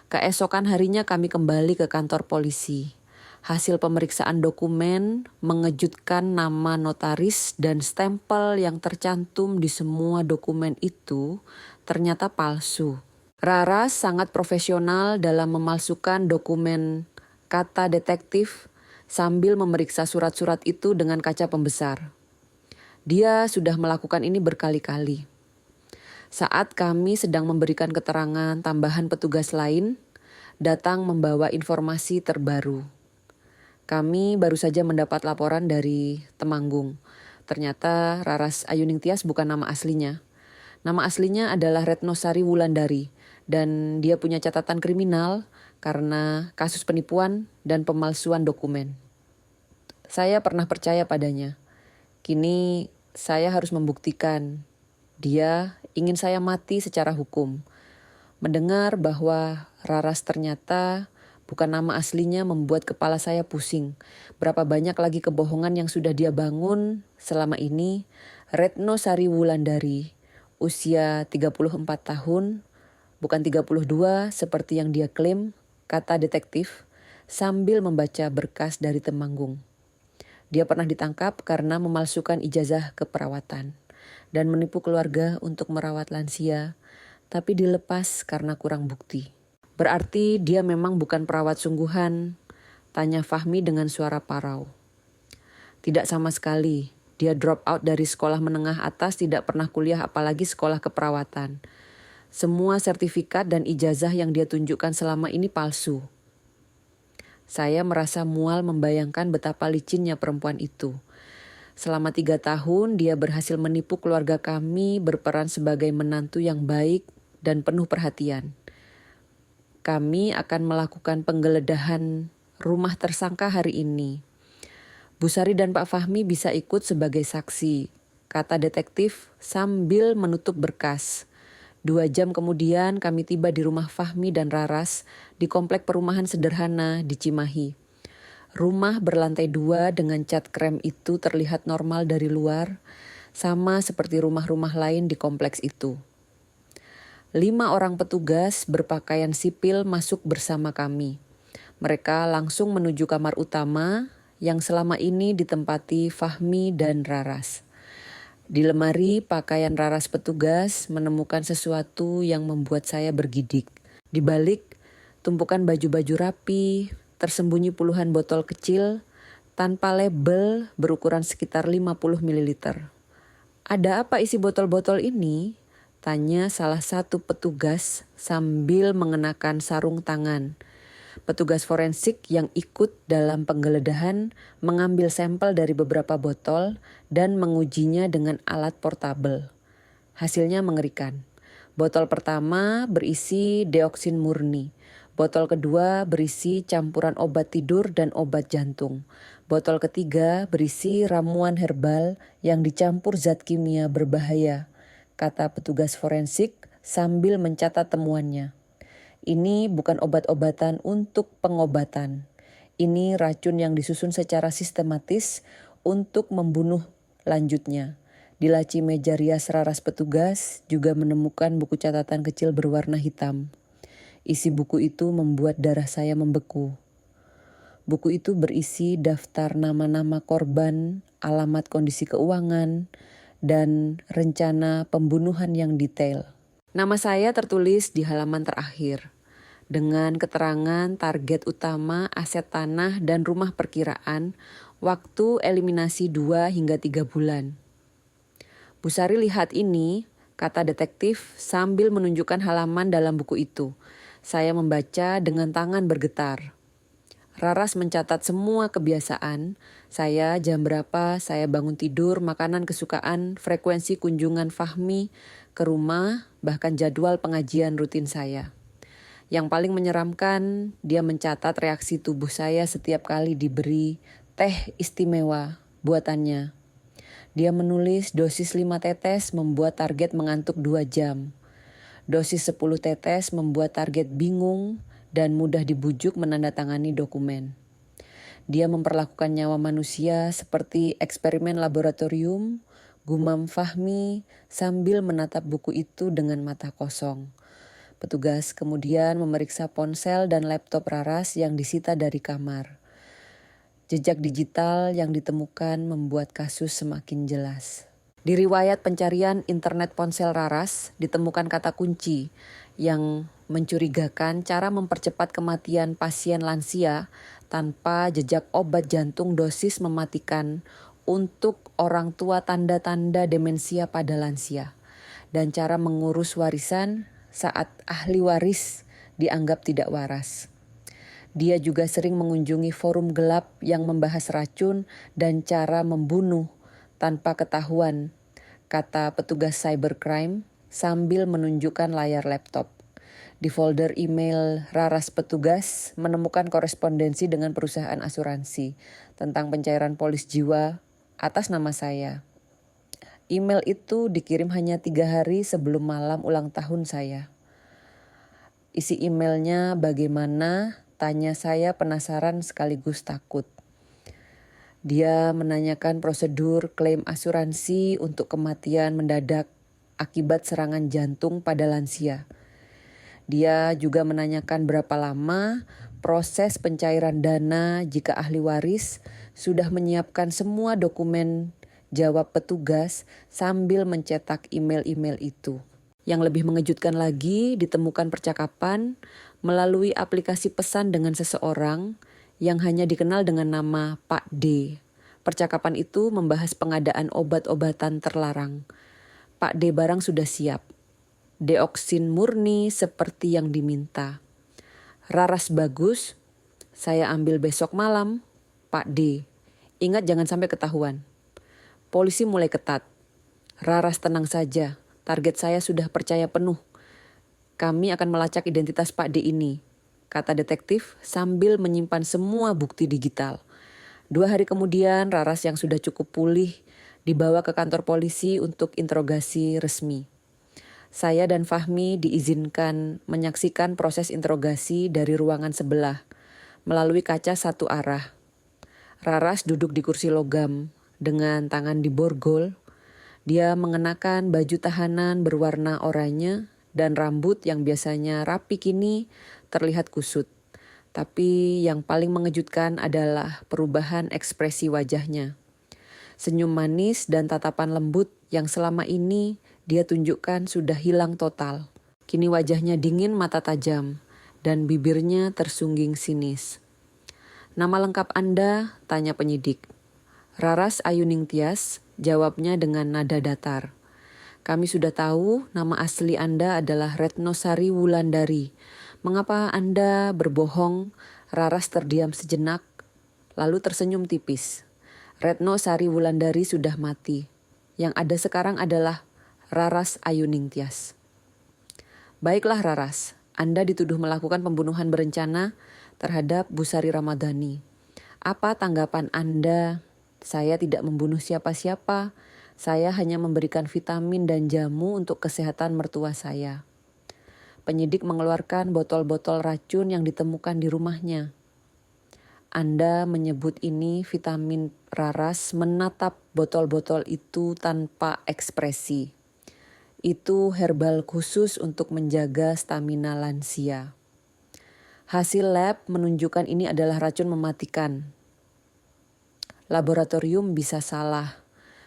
Keesokan harinya kami kembali ke kantor polisi. Hasil pemeriksaan dokumen mengejutkan nama notaris dan stempel yang tercantum di semua dokumen itu ternyata palsu. Raras sangat profesional dalam memalsukan dokumen, kata detektif sambil memeriksa surat-surat itu dengan kaca pembesar. Dia sudah melakukan ini berkali-kali. Saat kami sedang memberikan keterangan, tambahan petugas lain datang membawa informasi terbaru. Kami baru saja mendapat laporan dari Temanggung. Ternyata Raras Ayuning Tias bukan nama aslinya. Nama aslinya adalah Retno Sari Wulandari dan dia punya catatan kriminal karena kasus penipuan dan pemalsuan dokumen. Saya pernah percaya padanya. Kini saya harus membuktikan dia ingin saya mati secara hukum. Mendengar bahwa Raras ternyata bukan nama aslinya membuat kepala saya pusing. Berapa banyak lagi kebohongan yang sudah dia bangun selama ini. Retno Sari Wulandari, usia 34 tahun, bukan 32 seperti yang dia klaim, kata detektif sambil membaca berkas dari Temanggung. Dia pernah ditangkap karena memalsukan ijazah keperawatan dan menipu keluarga untuk merawat lansia, tapi dilepas karena kurang bukti. Berarti dia memang bukan perawat sungguhan, tanya Fahmi dengan suara parau. Tidak sama sekali, dia drop out dari sekolah menengah atas, tidak pernah kuliah apalagi sekolah keperawatan. Semua sertifikat dan ijazah yang dia tunjukkan selama ini palsu. Saya merasa mual membayangkan betapa licinnya perempuan itu. Selama 3 tahun dia berhasil menipu keluarga kami berperan sebagai menantu yang baik dan penuh perhatian. Kami akan melakukan penggeledahan rumah tersangka hari ini. Bu Sari dan Pak Fahmi bisa ikut sebagai saksi, kata detektif sambil menutup berkas. 2 jam kemudian kami tiba di rumah Fahmi dan Raras di komplek perumahan sederhana di Cimahi. Rumah berlantai 2 dengan cat krem itu terlihat normal dari luar, sama seperti rumah-rumah lain di kompleks itu. 5 orang petugas berpakaian sipil masuk bersama kami. Mereka langsung menuju kamar utama yang selama ini ditempati Fahmi dan Raras. Di lemari pakaian Raras petugas menemukan sesuatu yang membuat saya bergidik. Di balik tumpukan baju-baju rapi, tersembunyi puluhan botol kecil tanpa label berukuran sekitar 50 ml. Ada apa isi botol-botol ini? Tanya salah satu petugas sambil mengenakan sarung tangan. Petugas forensik yang ikut dalam penggeledahan mengambil sampel dari beberapa botol dan mengujinya dengan alat portabel. Hasilnya mengerikan. Botol pertama berisi deoksin murni. Botol kedua berisi campuran obat tidur dan obat jantung. Botol ketiga berisi ramuan herbal yang dicampur zat kimia berbahaya, kata petugas forensik sambil mencatat temuannya. Ini bukan obat-obatan untuk pengobatan. Ini racun yang disusun secara sistematis untuk membunuh, lanjutnya. Di laci meja rias Raras petugas juga menemukan buku catatan kecil berwarna hitam. Isi buku itu membuat darah saya membeku. Buku itu berisi daftar nama-nama korban, alamat kondisi keuangan, dan rencana pembunuhan yang detail. Nama saya tertulis di halaman terakhir dengan keterangan target utama, aset tanah dan rumah perkiraan, waktu eliminasi 2 hingga 3 bulan. Bu Sari lihat ini, kata detektif sambil menunjukkan halaman dalam buku itu. Saya membaca dengan tangan bergetar. Raras mencatat semua kebiasaan, saya jam berapa, saya bangun tidur, makanan kesukaan, frekuensi kunjungan Fahmi ke rumah, bahkan jadwal pengajian rutin saya. Yang paling menyeramkan, dia mencatat reaksi tubuh saya setiap kali diberi teh istimewa buatannya. Dia menulis dosis 5 tetes membuat target mengantuk 2 jam. Dosis 10 tetes membuat target bingung dan mudah dibujuk menandatangani dokumen. Dia memperlakukan nyawa manusia seperti eksperimen laboratorium, gumam Fahmi sambil menatap buku itu dengan mata kosong. Petugas kemudian memeriksa ponsel dan laptop Raras yang disita dari kamar. Jejak digital yang ditemukan membuat kasus semakin jelas. Di riwayat pencarian internet ponsel Raras ditemukan kata kunci yang mencurigakan cara mempercepat kematian pasien lansia tanpa jejak obat jantung dosis mematikan untuk orang tua tanda-tanda demensia pada lansia dan cara mengurus warisan saat ahli waris dianggap tidak waras. Dia juga sering mengunjungi forum gelap yang membahas racun dan cara membunuh tanpa ketahuan, kata petugas cybercrime sambil menunjukkan layar laptop. Di folder email Raras petugas menemukan korespondensi dengan perusahaan asuransi tentang pencairan polis jiwa atas nama saya. Email itu dikirim hanya 3 hari sebelum malam ulang tahun saya. Isi emailnya bagaimana? Tanya saya penasaran sekaligus takut. Dia menanyakan prosedur klaim asuransi untuk kematian mendadak akibat serangan jantung pada lansia. Dia juga menanyakan berapa lama proses pencairan dana jika ahli waris sudah menyiapkan semua dokumen, jawab petugas sambil mencetak email-email itu. Yang lebih mengejutkan lagi, ditemukan percakapan melalui aplikasi pesan dengan seseorang yang hanya dikenal dengan nama Pak D. Percakapan itu membahas pengadaan obat-obatan terlarang. Pak D barang sudah siap. Deoksin murni seperti yang diminta. Raras bagus, saya ambil besok malam. Pak D, ingat jangan sampai ketahuan. Polisi mulai ketat. Raras tenang saja, target saya sudah percaya penuh. Kami akan melacak identitas Pak D ini, kata detektif sambil menyimpan semua bukti digital. 2 hari kemudian, Raras yang sudah cukup pulih dibawa ke kantor polisi untuk interogasi resmi. Saya dan Fahmi diizinkan menyaksikan proses interogasi dari ruangan sebelah, melalui kaca satu arah. Raras duduk di kursi logam dengan tangan di borgol. Dia mengenakan baju tahanan berwarna oranye dan rambut yang biasanya rapi kini terlihat kusut. Tapi yang paling mengejutkan adalah perubahan ekspresi wajahnya. Senyum manis dan tatapan lembut yang selama ini dia tunjukkan sudah hilang total. Kini wajahnya dingin, mata tajam, dan bibirnya tersungging sinis. Nama lengkap Anda? Tanya penyidik. Raras Ayuning Tias, jawabnya dengan nada datar. Kami sudah tahu nama asli Anda adalah Retno Sari Wulandari. Mengapa Anda berbohong? Raras terdiam sejenak, lalu tersenyum tipis. Retno Sari Wulandari sudah mati. Yang ada sekarang adalah Raras Ayuning Tias. Baiklah Raras, Anda dituduh melakukan pembunuhan berencana terhadap Bu Sari Ramadhani. Apa tanggapan Anda? Saya tidak membunuh siapa-siapa. Saya hanya memberikan vitamin dan jamu untuk kesehatan mertua saya. Penyidik mengeluarkan botol-botol racun yang ditemukan di rumahnya. Anda menyebut ini vitamin. Raras menatap botol-botol itu tanpa ekspresi. Itu herbal khusus untuk menjaga stamina lansia. Hasil lab menunjukkan ini adalah racun mematikan. Laboratorium bisa salah.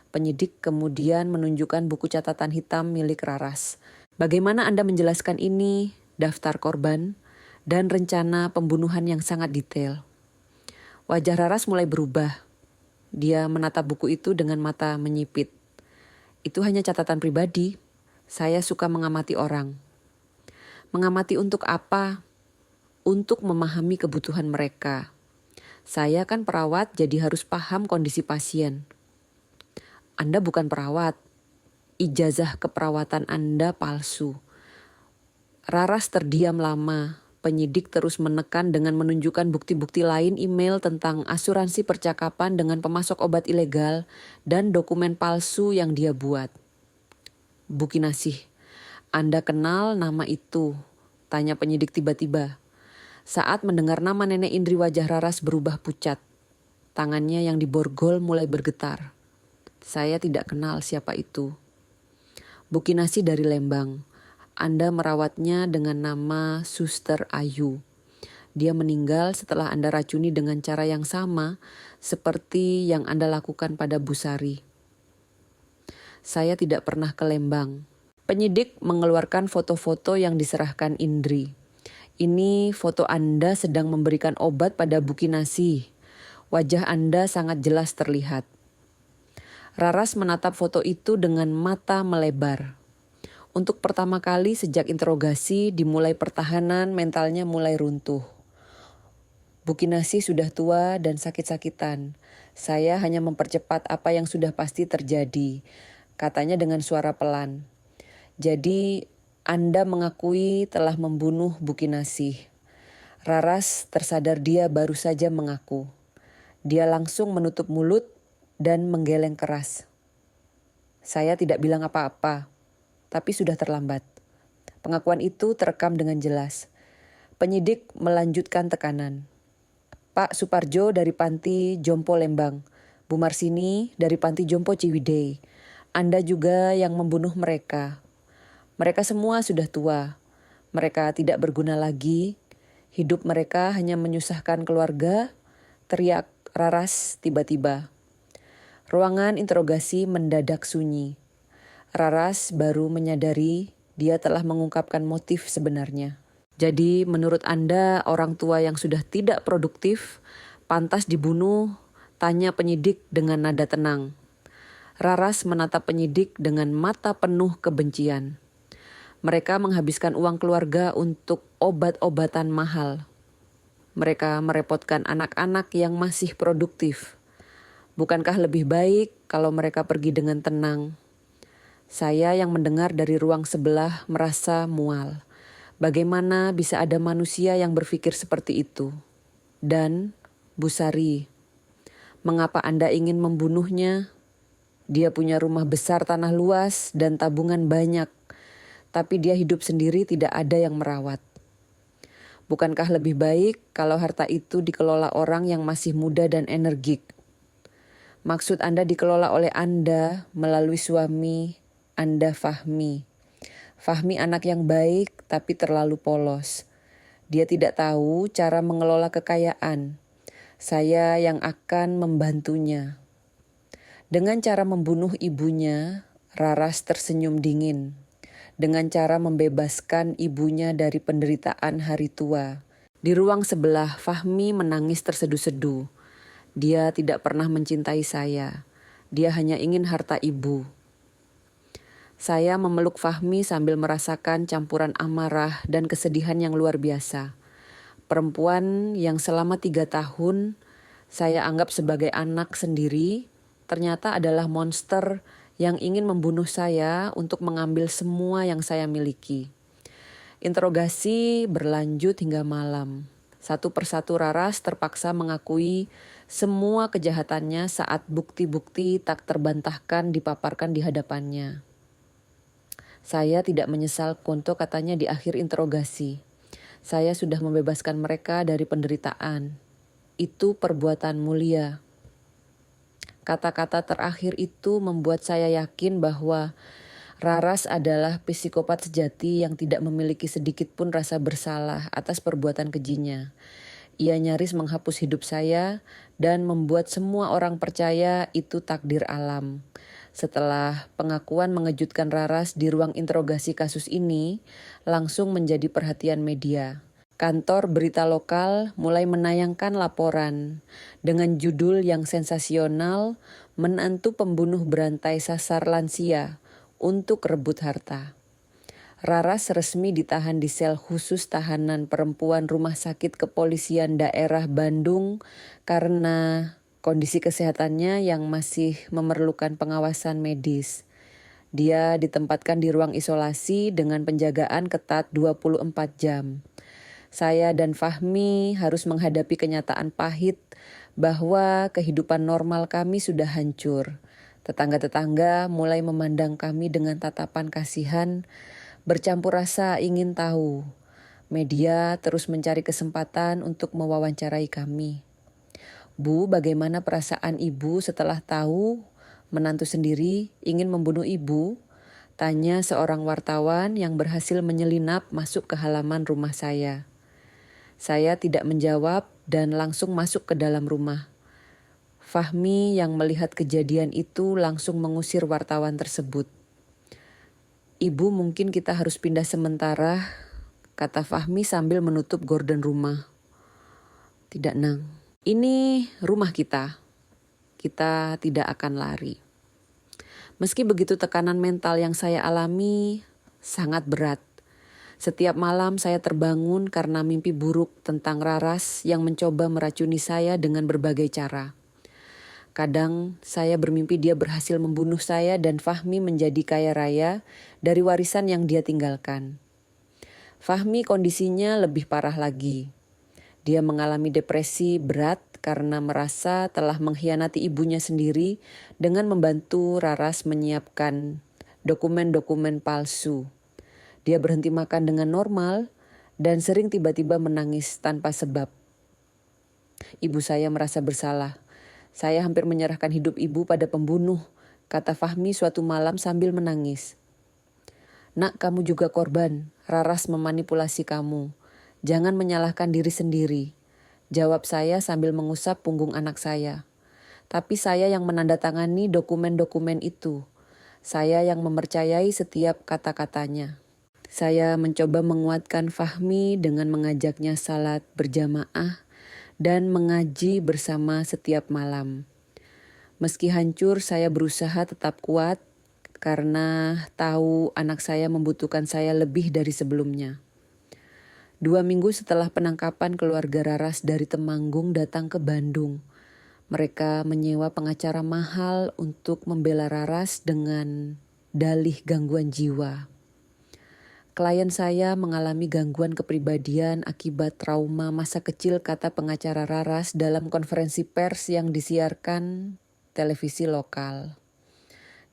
Penyidik kemudian menunjukkan buku catatan hitam milik Raras. Bagaimana Anda menjelaskan ini, daftar korban, dan rencana pembunuhan yang sangat detail? Wajah Raras mulai berubah. Dia menatap buku itu dengan mata menyipit. Itu hanya catatan pribadi. Saya suka mengamati orang. Mengamati untuk apa? Untuk memahami kebutuhan mereka. Saya kan perawat, jadi harus paham kondisi pasien. Anda bukan perawat. Ijazah keperawatan Anda palsu. Raras terdiam lama. Penyidik terus menekan dengan menunjukkan bukti-bukti lain email tentang asuransi percakapan dengan pemasok obat ilegal dan dokumen palsu yang dia buat. Bu Kinasih, Anda kenal nama itu? Tanya penyidik tiba-tiba. Saat mendengar nama Nenek Indri, wajah Raras berubah pucat. Tangannya yang diborgol mulai bergetar. Saya tidak kenal siapa itu. Bu Kinasih dari Lembang. Anda merawatnya dengan nama Suster Ayu. Dia meninggal setelah Anda racuni dengan cara yang sama seperti yang Anda lakukan pada Bu Sari. Saya tidak pernah ke Lembang. Penyidik mengeluarkan foto-foto yang diserahkan Indri. Ini foto Anda sedang memberikan obat pada Bu Kinasih. Wajah Anda sangat jelas terlihat. Raras menatap foto itu dengan mata melebar. Untuk pertama kali sejak interogasi dimulai pertahanan, mentalnya mulai runtuh. Bu Kinasih sudah tua dan sakit-sakitan. Saya hanya mempercepat apa yang sudah pasti terjadi, katanya dengan suara pelan. Jadi Anda mengakui telah membunuh Bu Kinasih. Raras tersadar dia baru saja mengaku. Dia langsung menutup mulut dan menggeleng keras. Saya tidak bilang apa-apa, tapi sudah terlambat. Pengakuan itu terekam dengan jelas. Penyidik melanjutkan tekanan. Pak Suparjo dari Panti Jompo Lembang, Bu Marsini dari Panti Jompo Ciwidey. Anda juga yang membunuh mereka. Mereka semua sudah tua. Mereka tidak berguna lagi. Hidup mereka hanya menyusahkan keluarga, teriak Raras tiba-tiba. Ruangan interogasi mendadak sunyi. Raras baru menyadari dia telah mengungkapkan motif sebenarnya. Jadi menurut Anda orang tua yang sudah tidak produktif pantas dibunuh? Tanya penyidik dengan nada tenang. Raras menatap penyidik dengan mata penuh kebencian. Mereka menghabiskan uang keluarga untuk obat-obatan mahal. Mereka merepotkan anak-anak yang masih produktif. Bukankah lebih baik kalau mereka pergi dengan tenang? Saya yang mendengar dari ruang sebelah merasa mual. Bagaimana bisa ada manusia yang berpikir seperti itu? Dan, Bu Sari, mengapa Anda ingin membunuhnya? Dia punya rumah besar, tanah luas, dan tabungan banyak. Tapi dia hidup sendiri, tidak ada yang merawat. Bukankah lebih baik kalau harta itu dikelola orang yang masih muda dan energik? Maksud Anda dikelola oleh Anda melalui suami Anda, Fahmi. Fahmi anak yang baik tapi terlalu polos. Dia tidak tahu cara mengelola kekayaan. Saya yang akan membantunya. Dengan cara membunuh ibunya, Raras tersenyum dingin. Dengan cara membebaskan ibunya dari penderitaan hari tua. Di ruang sebelah, Fahmi menangis terseduh-seduh. Dia tidak pernah mencintai saya. Dia hanya ingin harta ibu. Saya memeluk Fahmi sambil merasakan campuran amarah dan kesedihan yang luar biasa. Perempuan yang selama 3 tahun saya anggap sebagai anak sendiri, ternyata adalah monster yang ingin membunuh saya untuk mengambil semua yang saya miliki. Interogasi berlanjut hingga malam. Satu persatu Raras terpaksa mengakui semua kejahatannya saat bukti-bukti tak terbantahkan dipaparkan di hadapannya. Saya tidak menyesal, Konto katanya di akhir interogasi. Saya sudah membebaskan mereka dari penderitaan. Itu perbuatan mulia. Kata-kata terakhir itu membuat saya yakin bahwa Raras adalah psikopat sejati yang tidak memiliki sedikit pun rasa bersalah atas perbuatan kejinya. Ia nyaris menghapus hidup saya dan membuat semua orang percaya itu takdir alam. Setelah pengakuan mengejutkan Raras di ruang interogasi kasus ini, langsung menjadi perhatian media. Kantor berita lokal mulai menayangkan laporan dengan judul yang sensasional, "Menantu pembunuh berantai sasar lansia untuk rebut harta." Raras resmi ditahan di sel khusus tahanan perempuan Rumah Sakit Kepolisian Daerah Bandung karena kondisi kesehatannya yang masih memerlukan pengawasan medis. Dia ditempatkan di ruang isolasi dengan penjagaan ketat 24 jam. Saya dan Fahmi harus menghadapi kenyataan pahit bahwa kehidupan normal kami sudah hancur. Tetangga-tetangga mulai memandang kami dengan tatapan kasihan, bercampur rasa ingin tahu. Media terus mencari kesempatan untuk mewawancarai kami. "Bu, bagaimana perasaan ibu setelah tahu menantu sendiri ingin membunuh ibu?" tanya seorang wartawan yang berhasil menyelinap masuk ke halaman rumah saya. Saya tidak menjawab dan langsung masuk ke dalam rumah. Fahmi yang melihat kejadian itu langsung mengusir wartawan tersebut. "Ibu, mungkin kita harus pindah sementara," kata Fahmi sambil menutup gorden rumah. "Tidak, Nang. Ini rumah kita. Kita tidak akan lari." Meski begitu, tekanan mental yang saya alami sangat berat. Setiap malam saya terbangun karena mimpi buruk tentang Raras yang mencoba meracuni saya dengan berbagai cara. Kadang saya bermimpi dia berhasil membunuh saya dan Fahmi menjadi kaya raya dari warisan yang dia tinggalkan. Fahmi kondisinya lebih parah lagi. Dia mengalami depresi berat karena merasa telah mengkhianati ibunya sendiri dengan membantu Raras menyiapkan dokumen-dokumen palsu. Dia berhenti makan dengan normal dan sering tiba-tiba menangis tanpa sebab. Ibu saya merasa bersalah. "Saya hampir menyerahkan hidup ibu pada pembunuh," kata Fahmi suatu malam sambil menangis. "Nak, kamu juga korban. Raras memanipulasi kamu. Jangan menyalahkan diri sendiri," jawab saya sambil mengusap punggung anak saya. "Tapi saya yang menandatangani dokumen-dokumen itu. Saya yang mempercayai setiap kata-katanya." Saya mencoba menguatkan Fahmi dengan mengajaknya salat berjamaah dan mengaji bersama setiap malam. Meski hancur, saya berusaha tetap kuat karena tahu anak saya membutuhkan saya lebih dari sebelumnya. 2 minggu setelah penangkapan, keluarga Raras dari Temanggung datang ke Bandung. Mereka menyewa pengacara mahal untuk membela Raras dengan dalih gangguan jiwa. "Klien saya mengalami gangguan kepribadian akibat trauma masa kecil," kata pengacara Raras dalam konferensi pers yang disiarkan televisi lokal.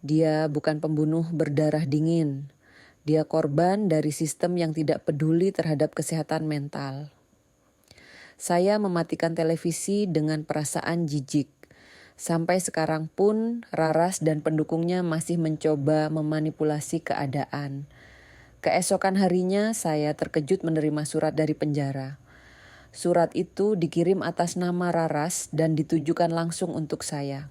"Dia bukan pembunuh berdarah dingin. Dia korban dari sistem yang tidak peduli terhadap kesehatan mental." Saya mematikan televisi dengan perasaan jijik. Sampai sekarang pun Raras dan pendukungnya masih mencoba memanipulasi keadaan. Keesokan harinya saya terkejut menerima surat dari penjara. Surat itu dikirim atas nama Raras dan ditujukan langsung untuk saya.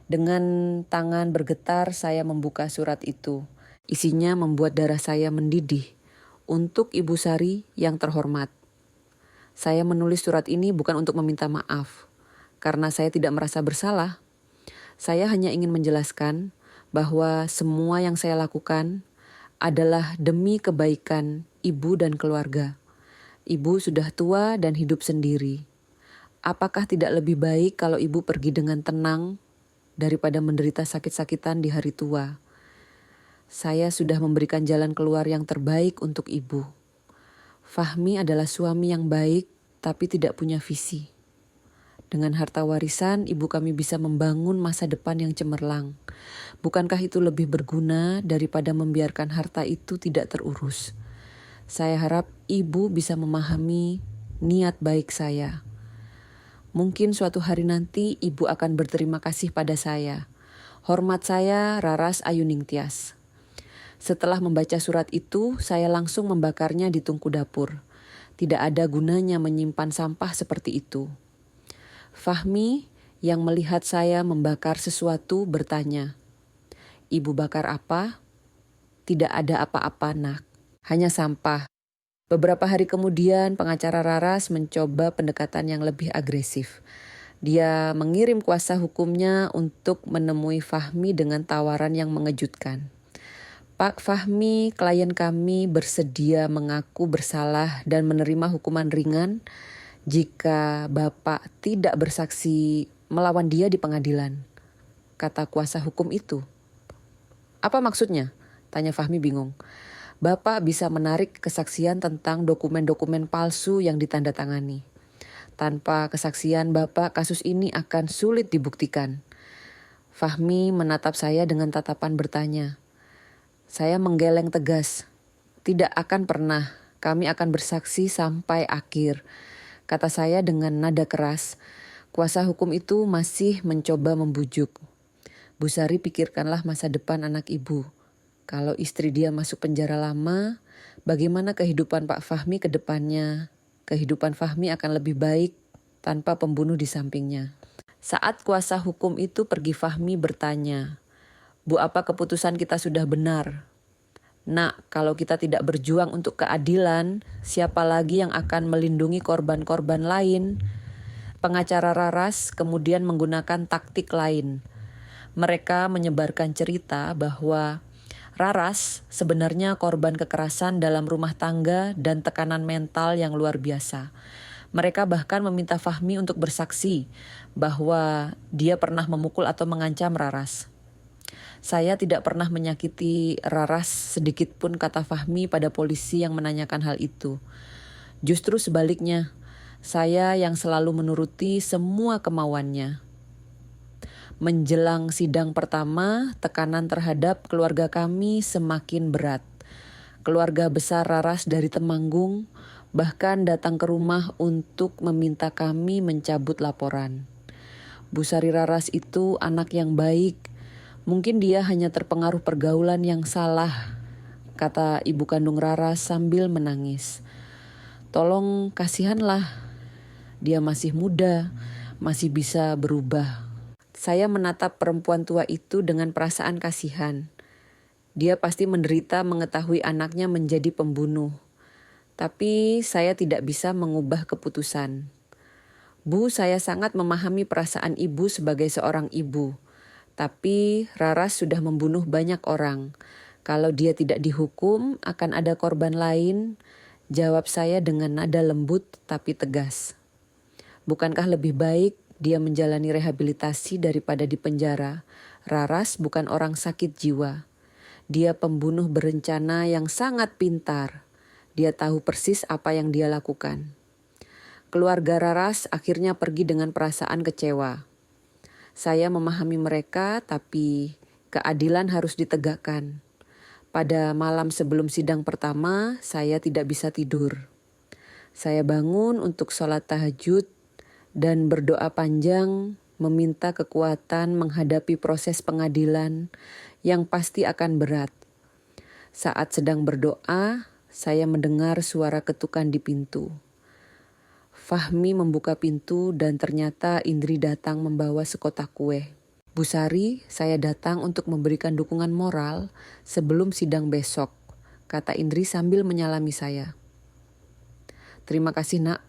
Dengan tangan bergetar saya membuka surat itu. Isinya membuat darah saya mendidih. "Untuk Ibu Sari yang terhormat. Saya menulis surat ini bukan untuk meminta maaf, karena saya tidak merasa bersalah. Saya hanya ingin menjelaskan bahwa semua yang saya lakukan adalah demi kebaikan ibu dan keluarga. Ibu sudah tua dan hidup sendiri. Apakah tidak lebih baik kalau ibu pergi dengan tenang daripada menderita sakit-sakitan di hari tua? Saya sudah memberikan jalan keluar yang terbaik untuk ibu. Fahmi adalah suami yang baik tapi tidak punya visi. Dengan harta warisan, ibu kami bisa membangun masa depan yang cemerlang. Bukankah itu lebih berguna daripada membiarkan harta itu tidak terurus? Saya harap ibu bisa memahami niat baik saya. Mungkin suatu hari nanti ibu akan berterima kasih pada saya. Hormat saya, Raras Ayuning Tias." Setelah membaca surat itu, saya langsung membakarnya di tungku dapur. Tidak ada gunanya menyimpan sampah seperti itu. Fahmi yang melihat saya membakar sesuatu bertanya, Ibu bakar apa? Tidak ada apa-apa, Nak. Hanya sampah. Beberapa hari kemudian, pengacara Raras mencoba pendekatan yang lebih agresif. Dia mengirim kuasa hukumnya untuk menemui Fahmi dengan tawaran yang mengejutkan. Pak Fahmi, klien kami bersedia mengaku bersalah dan menerima hukuman ringan jika Bapak tidak bersaksi melawan dia di pengadilan, kata kuasa hukum itu. Apa maksudnya? Tanya Fahmi bingung. Bapak bisa menarik kesaksian tentang dokumen-dokumen palsu yang ditandatangani. Tanpa kesaksian Bapak, kasus ini akan sulit dibuktikan. Fahmi menatap saya dengan tatapan bertanya. Saya menggeleng tegas. Tidak akan pernah, kami akan bersaksi sampai akhir, kata saya dengan nada keras. Kuasa hukum itu masih mencoba membujuk. Bu Sari, pikirkanlah masa depan anak ibu. Kalau istri dia masuk penjara lama, bagaimana kehidupan Pak Fahmi ke depannya? Kehidupan Fahmi akan lebih baik tanpa pembunuh di sampingnya. Saat kuasa hukum itu pergi, Fahmi bertanya, Bu, apa keputusan kita sudah benar? Nak, kalau kita tidak berjuang untuk keadilan, siapa lagi yang akan melindungi korban-korban lain? Pengacara Raras kemudian menggunakan taktik lain. Mereka menyebarkan cerita bahwa Raras sebenarnya korban kekerasan dalam rumah tangga dan tekanan mental yang luar biasa. Mereka bahkan meminta Fahmi untuk bersaksi bahwa dia pernah memukul atau mengancam Raras. Saya tidak pernah menyakiti Raras sedikit pun, kata Fahmi pada polisi yang menanyakan hal itu. Justru sebaliknya, saya yang selalu menuruti semua kemauannya. Menjelang sidang pertama, tekanan terhadap keluarga kami semakin berat. Keluarga besar Raras dari Temanggung bahkan datang ke rumah untuk meminta kami mencabut laporan. Bu Sari Raras itu anak yang baik. Mungkin dia hanya terpengaruh pergaulan yang salah, kata ibu kandung Raras sambil menangis. Tolong kasihanlah, dia masih muda, masih bisa berubah. Saya menatap perempuan tua itu dengan perasaan kasihan. Dia pasti menderita mengetahui anaknya menjadi pembunuh. Tapi saya tidak bisa mengubah keputusan. Bu, saya sangat memahami perasaan ibu sebagai seorang ibu. Tapi Raras sudah membunuh banyak orang. Kalau dia tidak dihukum, akan ada korban lain, jawab saya dengan nada lembut tapi tegas. Bukankah lebih baik dia menjalani rehabilitasi daripada di penjara? Raras bukan orang sakit jiwa. Dia pembunuh berencana yang sangat pintar. Dia tahu persis apa yang dia lakukan. Keluarga Raras akhirnya pergi dengan perasaan kecewa. Saya memahami mereka, tapi keadilan harus ditegakkan. Pada malam sebelum sidang pertama, saya tidak bisa tidur. Saya bangun untuk sholat tahajud dan berdoa panjang, meminta kekuatan menghadapi proses pengadilan yang pasti akan berat. Saat sedang berdoa, saya mendengar suara ketukan di pintu. Fahmi membuka pintu dan ternyata Indri datang membawa sekotak kue. Bu Sari, saya datang untuk memberikan dukungan moral sebelum sidang besok, kata Indri sambil menyalami saya. Terima kasih, Nak.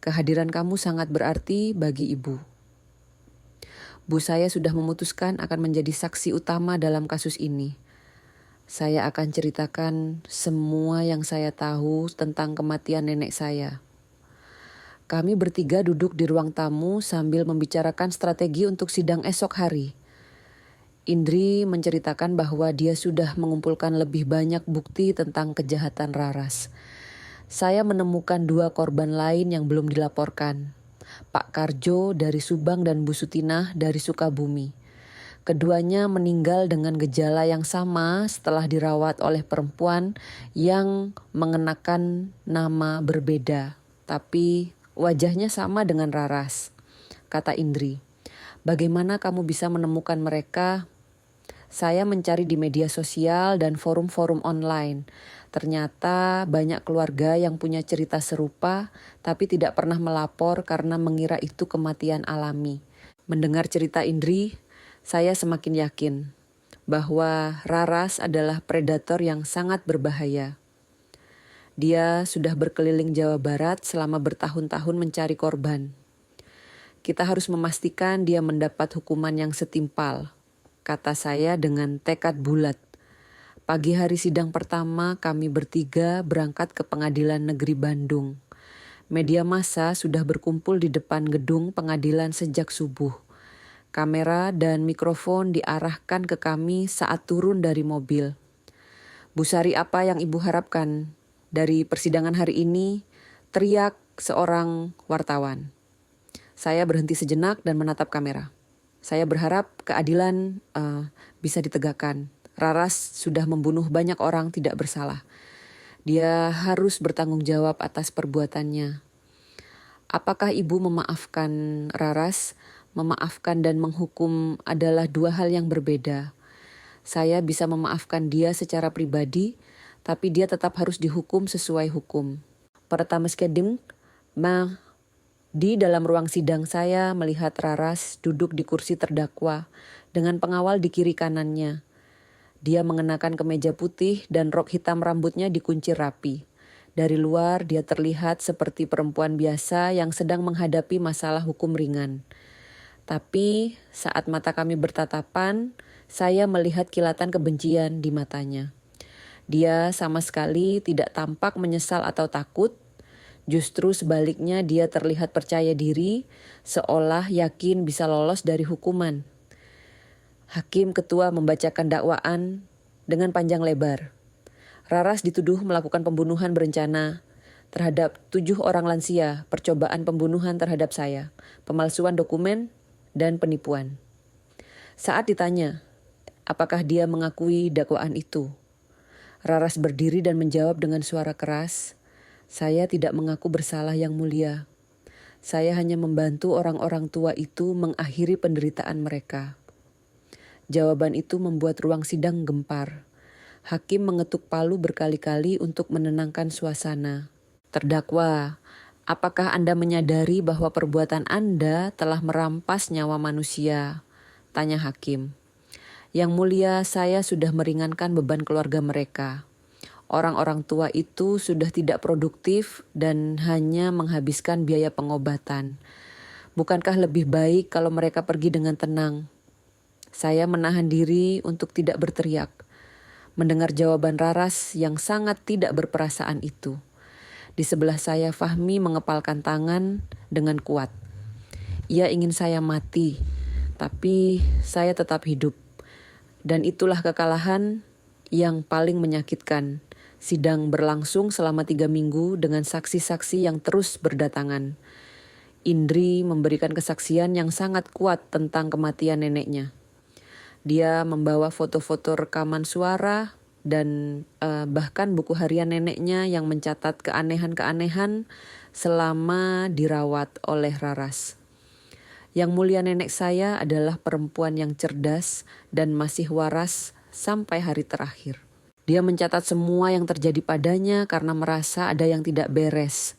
Kehadiran kamu sangat berarti bagi ibu. Bu, saya sudah memutuskan akan menjadi saksi utama dalam kasus ini. Saya akan ceritakan semua yang saya tahu tentang kematian nenek saya. Kami bertiga duduk di ruang tamu sambil membicarakan strategi untuk sidang esok hari. Indri menceritakan bahwa dia sudah mengumpulkan lebih banyak bukti tentang kejahatan Raras. Saya menemukan 2 korban lain yang belum dilaporkan. Pak Karjo dari Subang dan Bu Sutinah dari Sukabumi. Keduanya meninggal dengan gejala yang sama setelah dirawat oleh perempuan yang mengenakan nama berbeda. Tapi wajahnya sama dengan Raras, kata Indri. Bagaimana kamu bisa menemukan mereka? Saya mencari di media sosial dan forum-forum online. Ternyata banyak keluarga yang punya cerita serupa tapi tidak pernah melapor karena mengira itu kematian alami. Mendengar cerita Indri, saya semakin yakin. bahwa Raras adalah predator yang sangat berbahaya. Dia sudah berkeliling Jawa Barat selama bertahun-tahun mencari korban. Kita harus memastikan dia mendapat hukuman yang setimpal, kata saya dengan tekad bulat. Pagi hari sidang pertama kami bertiga berangkat ke Pengadilan Negeri Bandung. Media massa sudah berkumpul di depan gedung pengadilan sejak subuh. Kamera dan mikrofon diarahkan ke kami saat turun dari mobil. Bu Sari, apa yang Ibu harapkan dari persidangan hari ini? Teriak seorang wartawan. Saya berhenti sejenak dan menatap kamera. Saya berharap keadilan bisa ditegakkan. Raras sudah membunuh banyak orang tidak bersalah. Dia harus bertanggung jawab atas perbuatannya. Apakah Ibu memaafkan Raras? Memaafkan dan menghukum adalah dua hal yang berbeda. Saya bisa memaafkan dia secara pribadi, tapi dia tetap harus dihukum sesuai hukum. Pertama sekali, di dalam ruang sidang saya melihat Raras duduk di kursi terdakwa dengan pengawal di kiri kanannya. Dia mengenakan kemeja putih dan rok hitam, rambutnya dikuncir rapi. Dari luar dia terlihat seperti perempuan biasa yang sedang menghadapi masalah hukum ringan. Tapi saat mata kami bertatapan, saya melihat kilatan kebencian di matanya. Dia sama sekali tidak tampak menyesal atau takut. Justru sebaliknya dia terlihat percaya diri, seolah yakin bisa lolos dari hukuman. Hakim ketua membacakan dakwaan dengan panjang lebar. Raras dituduh melakukan pembunuhan berencana terhadap 7 orang lansia, percobaan pembunuhan terhadap saya, pemalsuan dokumen, dan penipuan. Saat ditanya, apakah dia mengakui dakwaan itu? Raras berdiri dan menjawab dengan suara keras, "Saya tidak mengaku bersalah, Yang Mulia. Saya hanya membantu orang-orang tua itu mengakhiri penderitaan mereka." Jawaban itu membuat ruang sidang gempar. Hakim mengetuk palu berkali-kali untuk menenangkan suasana. "Terdakwa, apakah Anda menyadari bahwa perbuatan Anda telah merampas nyawa manusia?" tanya hakim. "Yang Mulia, saya sudah meringankan beban keluarga mereka. Orang-orang tua itu sudah tidak produktif dan hanya menghabiskan biaya pengobatan. Bukankah lebih baik kalau mereka pergi dengan tenang?" Saya menahan diri untuk tidak berteriak. Mendengar jawaban Raras yang sangat tidak berperasaan itu. Di sebelah saya Fahmi mengepalkan tangan dengan kuat. Ia ingin saya mati, tapi saya tetap hidup. Dan itulah kekalahan yang paling menyakitkan. Sidang berlangsung selama 3 minggu dengan saksi-saksi yang terus berdatangan. Indri memberikan kesaksian yang sangat kuat tentang kematian neneknya. Dia membawa foto-foto rekaman suara dan bahkan buku harian neneknya yang mencatat keanehan-keanehan selama dirawat oleh Raras. Yang Mulia, nenek saya adalah perempuan yang cerdas dan masih waras sampai hari terakhir. Dia mencatat semua yang terjadi padanya karena merasa ada yang tidak beres,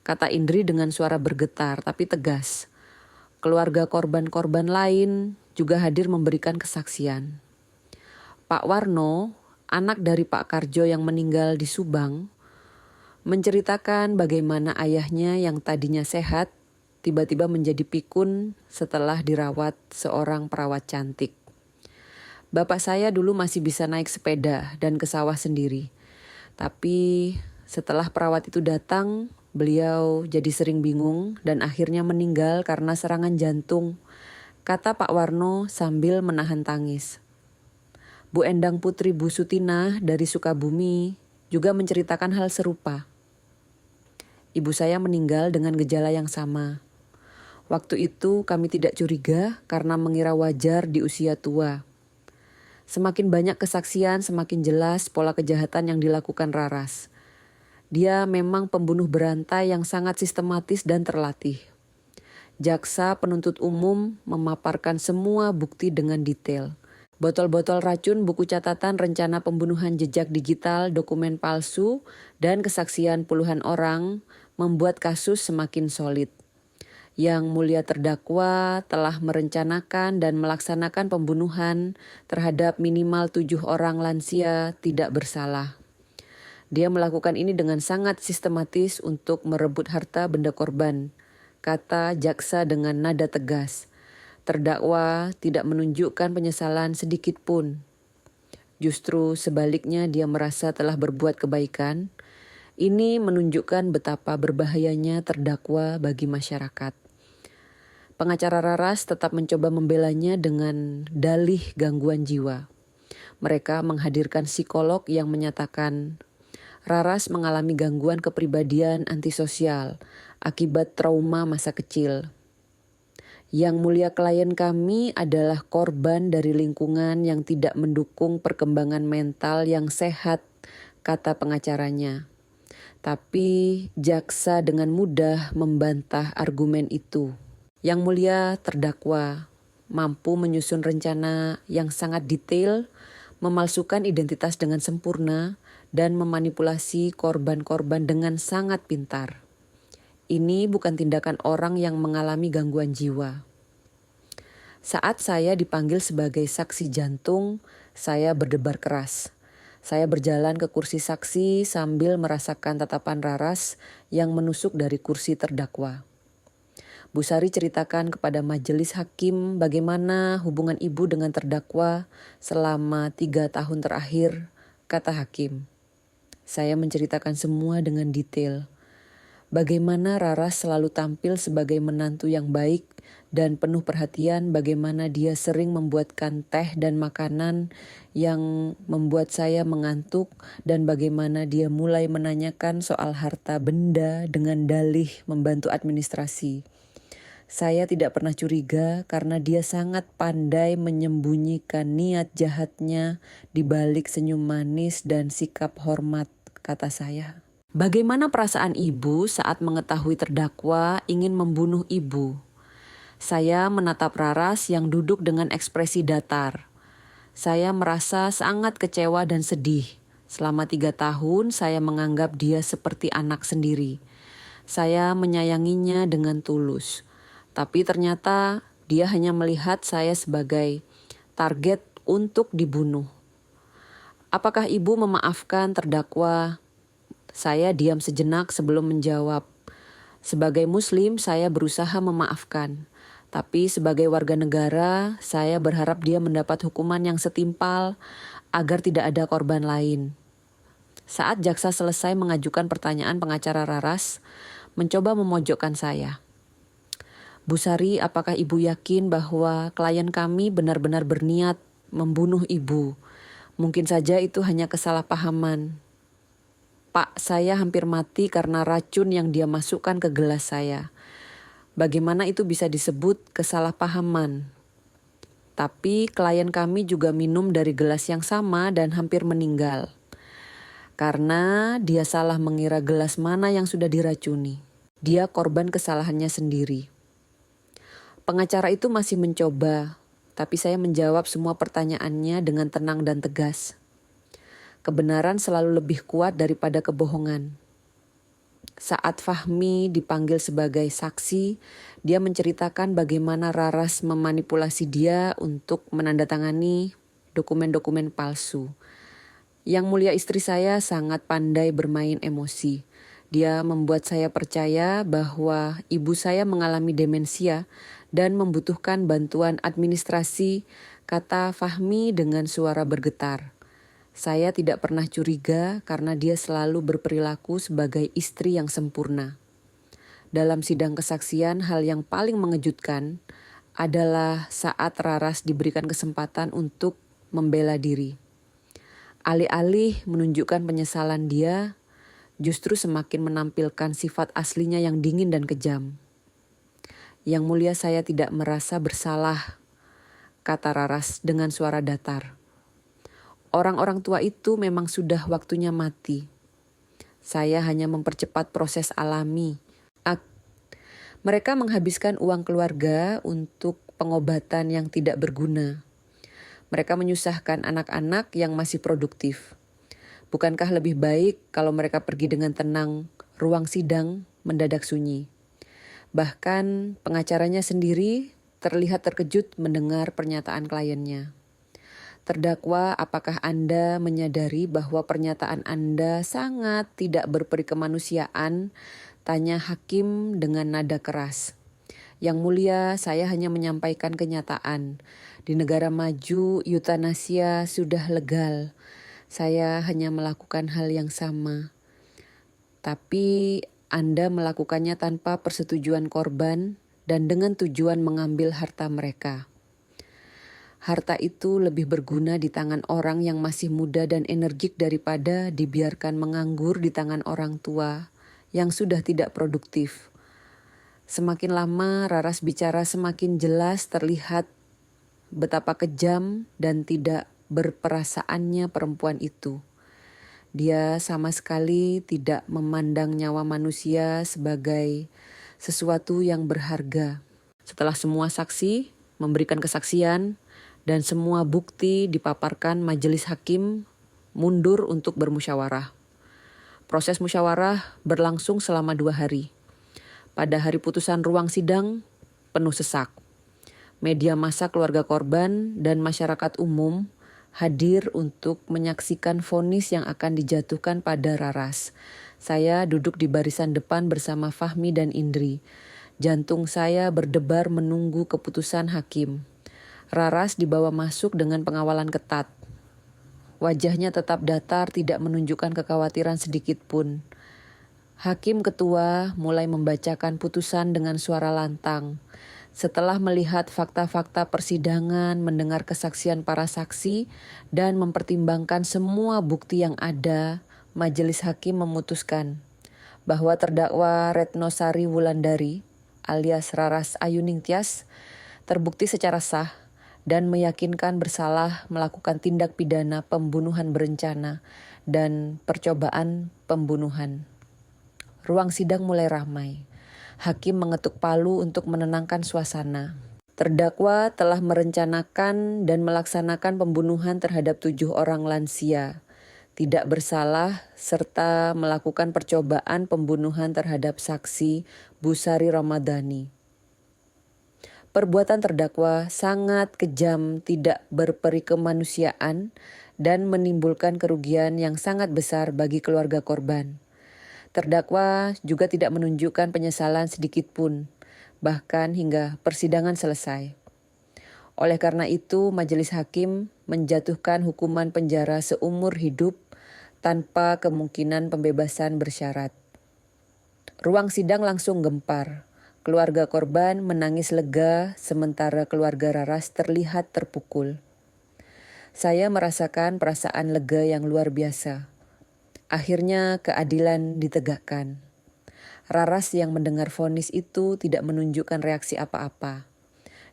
kata Indri dengan suara bergetar tapi tegas. Keluarga korban-korban lain juga hadir memberikan kesaksian. Pak Warno, anak dari Pak Karjo yang meninggal di Subang, menceritakan bagaimana ayahnya yang tadinya sehat tiba-tiba menjadi pikun setelah dirawat seorang perawat cantik. Bapak saya dulu masih bisa naik sepeda dan ke sawah sendiri. Tapi setelah perawat itu datang, beliau jadi sering bingung dan akhirnya meninggal karena serangan jantung, kata Pak Warno sambil menahan tangis. Bu Endang Putri Bu Sutina dari Sukabumi juga menceritakan hal serupa. Ibu saya meninggal dengan gejala yang sama. Waktu itu kami tidak curiga karena mengira wajar di usia tua. Semakin banyak kesaksian, semakin jelas pola kejahatan yang dilakukan Raras. Dia memang pembunuh berantai yang sangat sistematis dan terlatih. Jaksa penuntut umum memaparkan semua bukti dengan detail. Botol-botol racun, buku catatan rencana pembunuhan, jejak digital, dokumen palsu, dan kesaksian puluhan orang membuat kasus semakin solid. Yang mulia terdakwa telah merencanakan dan melaksanakan pembunuhan terhadap minimal 7 orang lansia tidak bersalah. Dia melakukan ini dengan sangat sistematis untuk merebut harta benda korban, kata jaksa dengan nada tegas. Terdakwa tidak menunjukkan penyesalan sedikit pun. Justru sebaliknya dia merasa telah berbuat kebaikan. Ini menunjukkan betapa berbahayanya terdakwa bagi masyarakat. Pengacara Raras tetap mencoba membelanya dengan dalih gangguan jiwa. Mereka menghadirkan psikolog yang menyatakan Raras mengalami gangguan kepribadian antisosial akibat trauma masa kecil. Yang mulia klien kami adalah korban dari lingkungan yang tidak mendukung perkembangan mental yang sehat, kata pengacaranya. Tapi jaksa dengan mudah membantah argumen itu. Yang mulia terdakwa mampu menyusun rencana yang sangat detail, memalsukan identitas dengan sempurna, dan memanipulasi korban-korban dengan sangat pintar. Ini bukan tindakan orang yang mengalami gangguan jiwa. Saat saya dipanggil sebagai saksi jantung, saya berdebar keras. Saya berjalan ke kursi saksi sambil merasakan tatapan Raras yang menusuk dari kursi terdakwa. Bu Sari ceritakan kepada majelis hakim bagaimana hubungan ibu dengan terdakwa selama 3 tahun terakhir, kata hakim. Saya menceritakan semua dengan detail. Bagaimana Raras selalu tampil sebagai menantu yang baik dan penuh perhatian, bagaimana dia sering membuatkan teh dan makanan yang membuat saya mengantuk, dan bagaimana dia mulai menanyakan soal harta benda dengan dalih membantu administrasi. Saya tidak pernah curiga karena dia sangat pandai menyembunyikan niat jahatnya di balik senyum manis dan sikap hormat, kata saya. Bagaimana perasaan ibu saat mengetahui terdakwa ingin membunuh ibu? Saya menatap Raras yang duduk dengan ekspresi datar. Saya merasa sangat kecewa dan sedih. Selama 3 tahun saya menganggap dia seperti anak sendiri. Saya menyayanginya dengan tulus. Tapi ternyata dia hanya melihat saya sebagai target untuk dibunuh. Apakah ibu memaafkan terdakwa? Saya diam sejenak sebelum menjawab. Sebagai muslim saya berusaha memaafkan. Tapi sebagai warga negara saya berharap dia mendapat hukuman yang setimpal agar tidak ada korban lain. Saat jaksa selesai mengajukan pertanyaan, pengacara Raras mencoba memojokkan saya. Bu Sari, apakah ibu yakin bahwa klien kami benar-benar berniat membunuh ibu? Mungkin saja itu hanya kesalahpahaman. Pak, saya hampir mati karena racun yang dia masukkan ke gelas saya. Bagaimana itu bisa disebut kesalahpahaman? Tapi klien kami juga minum dari gelas yang sama dan hampir meninggal. Karena dia salah mengira gelas mana yang sudah diracuni. Dia korban kesalahannya sendiri. Pengacara itu masih mencoba, tapi saya menjawab semua pertanyaannya dengan tenang dan tegas. Kebenaran selalu lebih kuat daripada kebohongan. Saat Fahmi dipanggil sebagai saksi, dia menceritakan bagaimana Raras memanipulasi dia untuk menandatangani dokumen-dokumen palsu. Yang mulia istri saya sangat pandai bermain emosi. Dia membuat saya percaya bahwa ibu saya mengalami demensia dan membutuhkan bantuan administrasi, kata Fahmi dengan suara bergetar. Saya tidak pernah curiga karena dia selalu berperilaku sebagai istri yang sempurna. Dalam sidang kesaksian, hal yang paling mengejutkan adalah saat Raras diberikan kesempatan untuk membela diri. Alih-alih menunjukkan penyesalan dia, justru semakin menampilkan sifat aslinya yang dingin dan kejam. Yang mulia saya tidak merasa bersalah, kata Raras dengan suara datar. Orang-orang tua itu memang sudah waktunya mati. Saya hanya mempercepat proses alami. Mereka menghabiskan uang keluarga untuk pengobatan yang tidak berguna. Mereka menyusahkan anak-anak yang masih produktif. Bukankah lebih baik kalau mereka pergi dengan tenang, ruang sidang mendadak sunyi? Bahkan pengacaranya sendiri terlihat terkejut mendengar pernyataan kliennya. Terdakwa, apakah Anda menyadari bahwa pernyataan Anda sangat tidak berperi kemanusiaan? Tanya hakim dengan nada keras. Yang mulia, saya hanya menyampaikan kenyataan. Di negara maju, eutanasia sudah legal. Saya hanya melakukan hal yang sama. Tapi Anda melakukannya tanpa persetujuan korban dan dengan tujuan mengambil harta mereka. Harta itu lebih berguna di tangan orang yang masih muda dan energik daripada dibiarkan menganggur di tangan orang tua yang sudah tidak produktif. Semakin lama Raras bicara semakin jelas terlihat betapa kejam dan tidak berperasaannya perempuan itu. Dia sama sekali tidak memandang nyawa manusia sebagai sesuatu yang berharga. Setelah semua saksi memberikan kesaksian dan semua bukti dipaparkan, majelis hakim mundur untuk bermusyawarah. Proses musyawarah berlangsung selama 2 hari. Pada hari putusan ruang sidang penuh sesak. Media massa keluarga korban dan masyarakat umum hadir untuk menyaksikan vonis yang akan dijatuhkan pada Raras. Saya duduk di barisan depan bersama Fahmi dan Indri. Jantung saya berdebar menunggu keputusan hakim. Raras dibawa masuk dengan pengawalan ketat. Wajahnya tetap datar, tidak menunjukkan kekhawatiran sedikit pun. Hakim ketua mulai membacakan putusan dengan suara lantang. Setelah melihat fakta-fakta persidangan, mendengar kesaksian para saksi, dan mempertimbangkan semua bukti yang ada, majelis hakim memutuskan bahwa terdakwa Retno Sari Wulandari alias Raras Ayuning Tias terbukti secara sah dan meyakinkan bersalah melakukan tindak pidana pembunuhan berencana dan percobaan pembunuhan. Ruang sidang mulai ramai. Hakim mengetuk palu untuk menenangkan suasana. Terdakwa telah merencanakan dan melaksanakan pembunuhan terhadap 7 orang lansia, tidak bersalah, serta melakukan percobaan pembunuhan terhadap saksi Busari Ramadhani. Perbuatan terdakwa sangat kejam, tidak berperi kemanusiaan, dan menimbulkan kerugian yang sangat besar bagi keluarga korban. Terdakwa juga tidak menunjukkan penyesalan sedikit pun, bahkan hingga persidangan selesai. Oleh karena itu, majelis hakim menjatuhkan hukuman penjara seumur hidup tanpa kemungkinan pembebasan bersyarat. Ruang sidang langsung gempar. Keluarga korban menangis lega, sementara keluarga Raras terlihat terpukul. Saya merasakan perasaan lega yang luar biasa. Akhirnya keadilan ditegakkan. Raras yang mendengar vonis itu tidak menunjukkan reaksi apa-apa.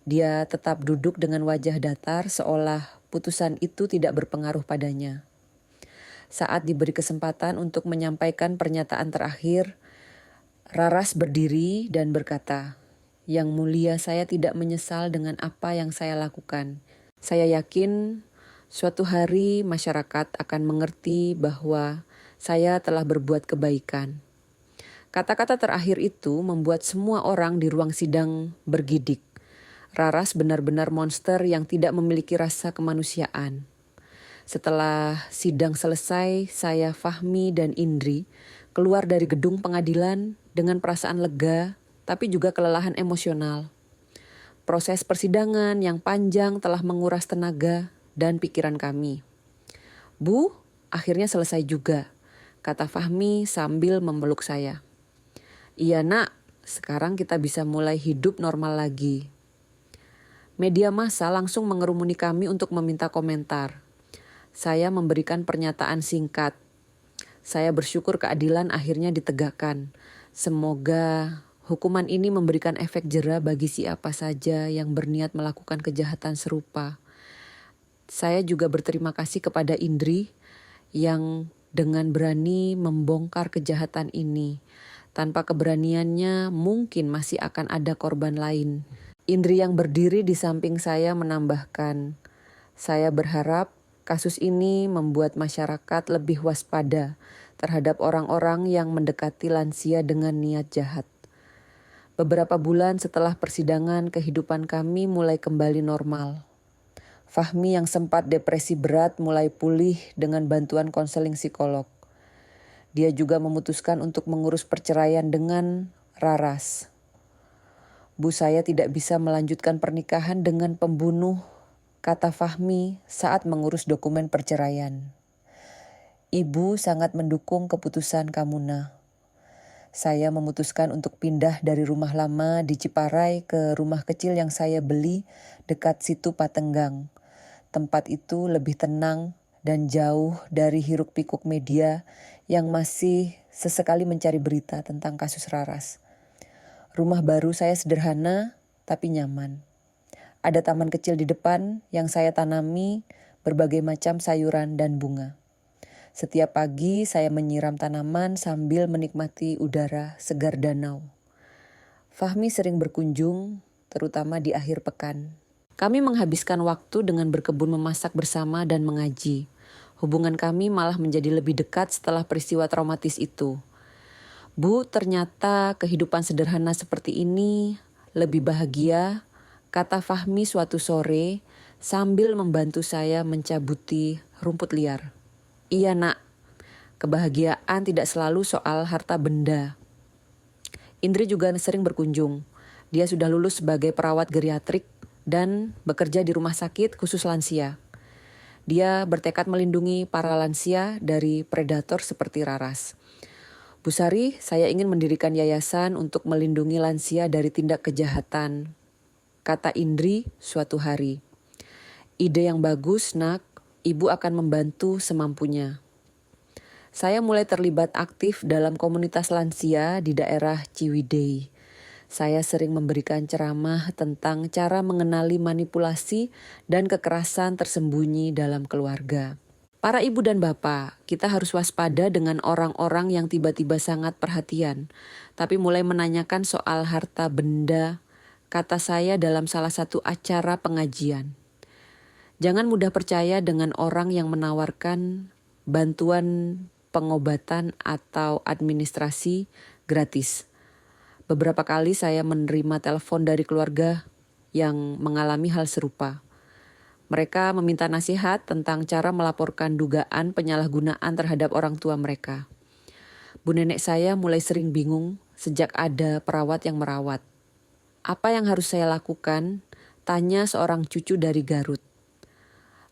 Dia tetap duduk dengan wajah datar seolah putusan itu tidak berpengaruh padanya. Saat diberi kesempatan untuk menyampaikan pernyataan terakhir, Raras berdiri dan berkata, "Yang mulia, saya tidak menyesal dengan apa yang saya lakukan. Saya yakin suatu hari masyarakat akan mengerti bahwa saya telah berbuat kebaikan." Kata-kata terakhir itu membuat semua orang di ruang sidang bergidik. Raras benar-benar monster yang tidak memiliki rasa kemanusiaan. Setelah sidang selesai, saya, Fahmi, dan Indri keluar dari gedung pengadilan dengan perasaan lega, tapi juga kelelahan emosional. Proses persidangan yang panjang telah menguras tenaga dan pikiran kami. "Bu, akhirnya selesai juga," kata Fahmi sambil memeluk saya. "Iya nak, sekarang kita bisa mulai hidup normal lagi." Media massa langsung mengerumuni kami untuk meminta komentar. Saya memberikan pernyataan singkat. Saya bersyukur keadilan akhirnya ditegakkan. Semoga hukuman ini memberikan efek jera bagi siapa saja yang berniat melakukan kejahatan serupa. Saya juga berterima kasih kepada Indri yang dengan berani membongkar kejahatan ini. Tanpa keberaniannya mungkin masih akan ada korban lain. Indri yang berdiri di samping saya menambahkan, "Saya berharap kasus ini membuat masyarakat lebih waspada terhadap orang-orang yang mendekati lansia dengan niat jahat." Beberapa bulan setelah persidangan, kehidupan kami mulai kembali normal. Fahmi yang sempat depresi berat mulai pulih dengan bantuan konseling psikolog. Dia juga memutuskan untuk mengurus perceraian dengan Raras. Bu, saya tidak bisa melanjutkan pernikahan dengan pembunuh, kata Fahmi saat mengurus dokumen perceraian. Ibu sangat mendukung keputusan Kamuna. Saya memutuskan untuk pindah dari rumah lama di Ciparai ke rumah kecil yang saya beli dekat situ Patenggang. Tempat itu lebih tenang dan jauh dari hiruk-pikuk media yang masih sesekali mencari berita tentang kasus Raras. Rumah baru saya sederhana tapi nyaman. Ada taman kecil di depan yang saya tanami berbagai macam sayuran dan bunga. Setiap pagi saya menyiram tanaman sambil menikmati udara segar danau. Fahmi sering berkunjung, terutama di akhir pekan. Kami menghabiskan waktu dengan berkebun, memasak bersama dan mengaji. Hubungan kami malah menjadi lebih dekat setelah peristiwa traumatis itu. Bu, ternyata kehidupan sederhana seperti ini lebih bahagia, kata Fahmi suatu sore sambil membantu saya mencabuti rumput liar. Iya nak, kebahagiaan tidak selalu soal harta benda. Indri juga sering berkunjung. Dia sudah lulus sebagai perawat geriatrik dan bekerja di rumah sakit khusus lansia. Dia bertekad melindungi para lansia dari predator seperti Raras. Bu Sari, saya ingin mendirikan yayasan untuk melindungi lansia dari tindak kejahatan, kata Indri suatu hari. Ide yang bagus, nak. Ibu akan membantu semampunya. Saya mulai terlibat aktif dalam komunitas lansia di daerah Ciwidey. Saya sering memberikan ceramah tentang cara mengenali manipulasi dan kekerasan tersembunyi dalam keluarga. Para ibu dan bapak, kita harus waspada dengan orang-orang yang tiba-tiba sangat perhatian, tapi mulai menanyakan soal harta benda, kata saya dalam salah satu acara pengajian. Jangan mudah percaya dengan orang yang menawarkan bantuan pengobatan atau administrasi gratis. Beberapa kali saya menerima telepon dari keluarga yang mengalami hal serupa. Mereka meminta nasihat tentang cara melaporkan dugaan penyalahgunaan terhadap orang tua mereka. Bu nenek saya mulai sering bingung sejak ada perawat yang merawat. Apa yang harus saya lakukan? Tanya seorang cucu dari Garut.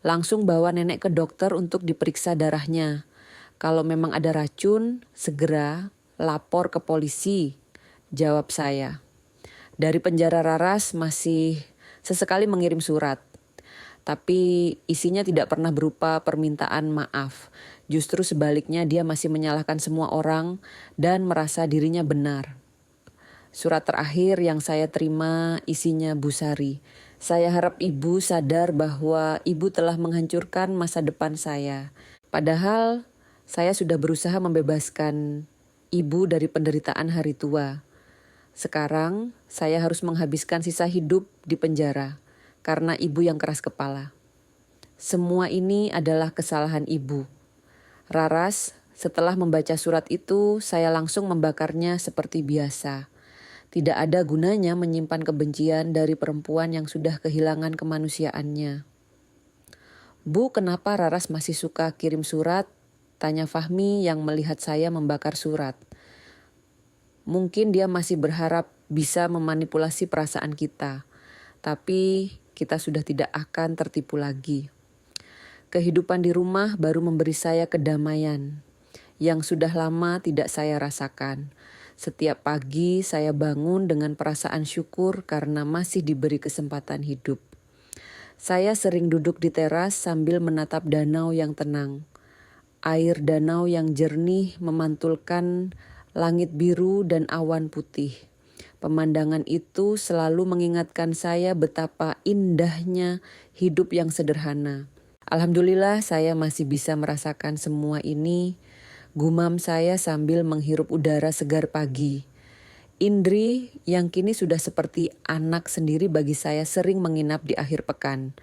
Langsung bawa nenek ke dokter untuk diperiksa darahnya. Kalau memang ada racun, segera lapor ke polisi, jawab saya. Dari penjara Raras masih sesekali mengirim surat. Tapi isinya tidak pernah berupa permintaan maaf. Justru sebaliknya dia masih menyalahkan semua orang dan merasa dirinya benar. Surat terakhir yang saya terima isinya Bu Sari. Saya harap ibu sadar bahwa ibu telah menghancurkan masa depan saya. Padahal saya sudah berusaha membebaskan ibu dari penderitaan hari tua. Sekarang saya harus menghabiskan sisa hidup di penjara. Karena ibu yang keras kepala. Semua ini adalah kesalahan ibu. Raras, setelah membaca surat itu, saya langsung membakarnya seperti biasa. Tidak ada gunanya menyimpan kebencian dari perempuan yang sudah kehilangan kemanusiaannya. Bu, kenapa Raras masih suka kirim surat? Tanya Fahmi yang melihat saya membakar surat. Mungkin dia masih berharap bisa memanipulasi perasaan kita. Tapi kita sudah tidak akan tertipu lagi. Kehidupan di rumah baru memberi saya kedamaian yang sudah lama tidak saya rasakan. Setiap pagi saya bangun dengan perasaan syukur karena masih diberi kesempatan hidup. Saya sering duduk di teras sambil menatap danau yang tenang. Air danau yang jernih memantulkan langit biru dan awan putih. Pemandangan itu selalu mengingatkan saya betapa indahnya hidup yang sederhana. Alhamdulillah saya masih bisa merasakan semua ini, gumam saya sambil menghirup udara segar pagi. Indri yang kini sudah seperti anak sendiri bagi saya sering menginap di akhir pekan.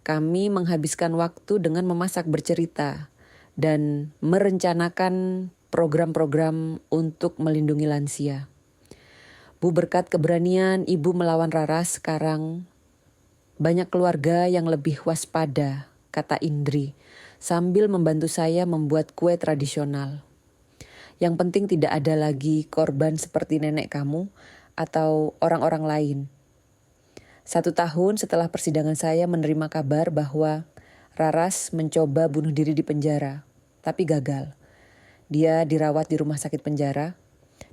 Kami menghabiskan waktu dengan memasak bercerita dan merencanakan program-program untuk melindungi lansia. Bu, berkat keberanian Ibu melawan Raras, sekarang banyak keluarga yang lebih waspada, kata Indri, sambil membantu saya membuat kue tradisional. Yang penting tidak ada lagi korban seperti nenek kamu atau orang-orang lain. 1 tahun setelah persidangan saya menerima kabar bahwa Raras mencoba bunuh diri di penjara, tapi gagal. Dia dirawat di rumah sakit penjara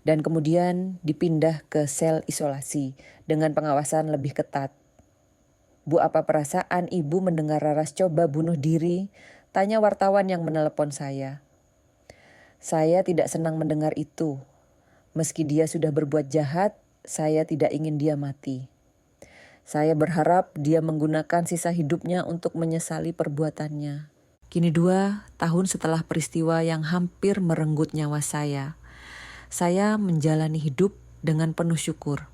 dan kemudian dipindah ke sel isolasi dengan pengawasan lebih ketat. Bu, apa perasaan Ibu mendengar Raras coba bunuh diri? Tanya wartawan yang menelepon saya. Saya tidak senang mendengar itu. Meski dia sudah berbuat jahat, saya tidak ingin dia mati. Saya berharap dia menggunakan sisa hidupnya untuk menyesali perbuatannya. Kini 2 tahun setelah peristiwa yang hampir merenggut nyawa saya menjalani hidup dengan penuh syukur.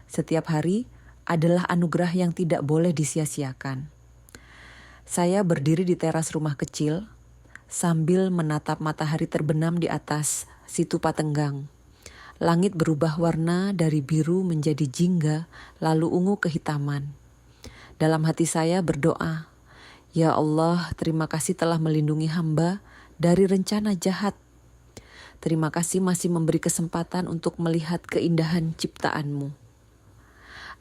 Setiap hari adalah anugerah yang tidak boleh disia-siakan. Saya berdiri di teras rumah kecil sambil menatap matahari terbenam di atas Situ Patenggang. Langit berubah warna dari biru menjadi jingga, lalu ungu kehitaman. Dalam hati saya berdoa, "Ya Allah, terima kasih telah melindungi hamba dari rencana jahat. Terima kasih masih memberi kesempatan untuk melihat keindahan ciptaan-Mu."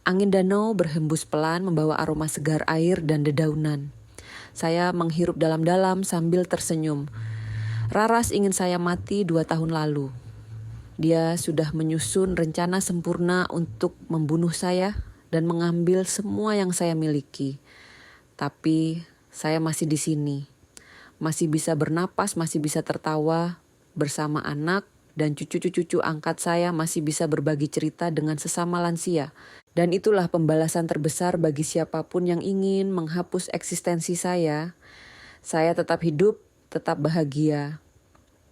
Angin danau berhembus pelan membawa aroma segar air dan dedaunan. Saya menghirup dalam-dalam sambil tersenyum. Raras ingin saya mati 2 tahun lalu. Dia sudah menyusun rencana sempurna untuk membunuh saya dan mengambil semua yang saya miliki. Tapi saya masih di sini. Masih bisa bernapas, masih bisa tertawa bersama anak dan cucu-cucu angkat saya, masih bisa berbagi cerita dengan sesama lansia. Dan itulah pembalasan terbesar bagi siapapun yang ingin menghapus eksistensi saya. Saya tetap hidup, tetap bahagia,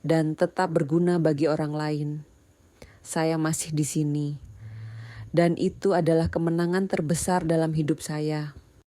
dan tetap berguna bagi orang lain. Saya masih di sini. Dan itu adalah kemenangan terbesar dalam hidup saya.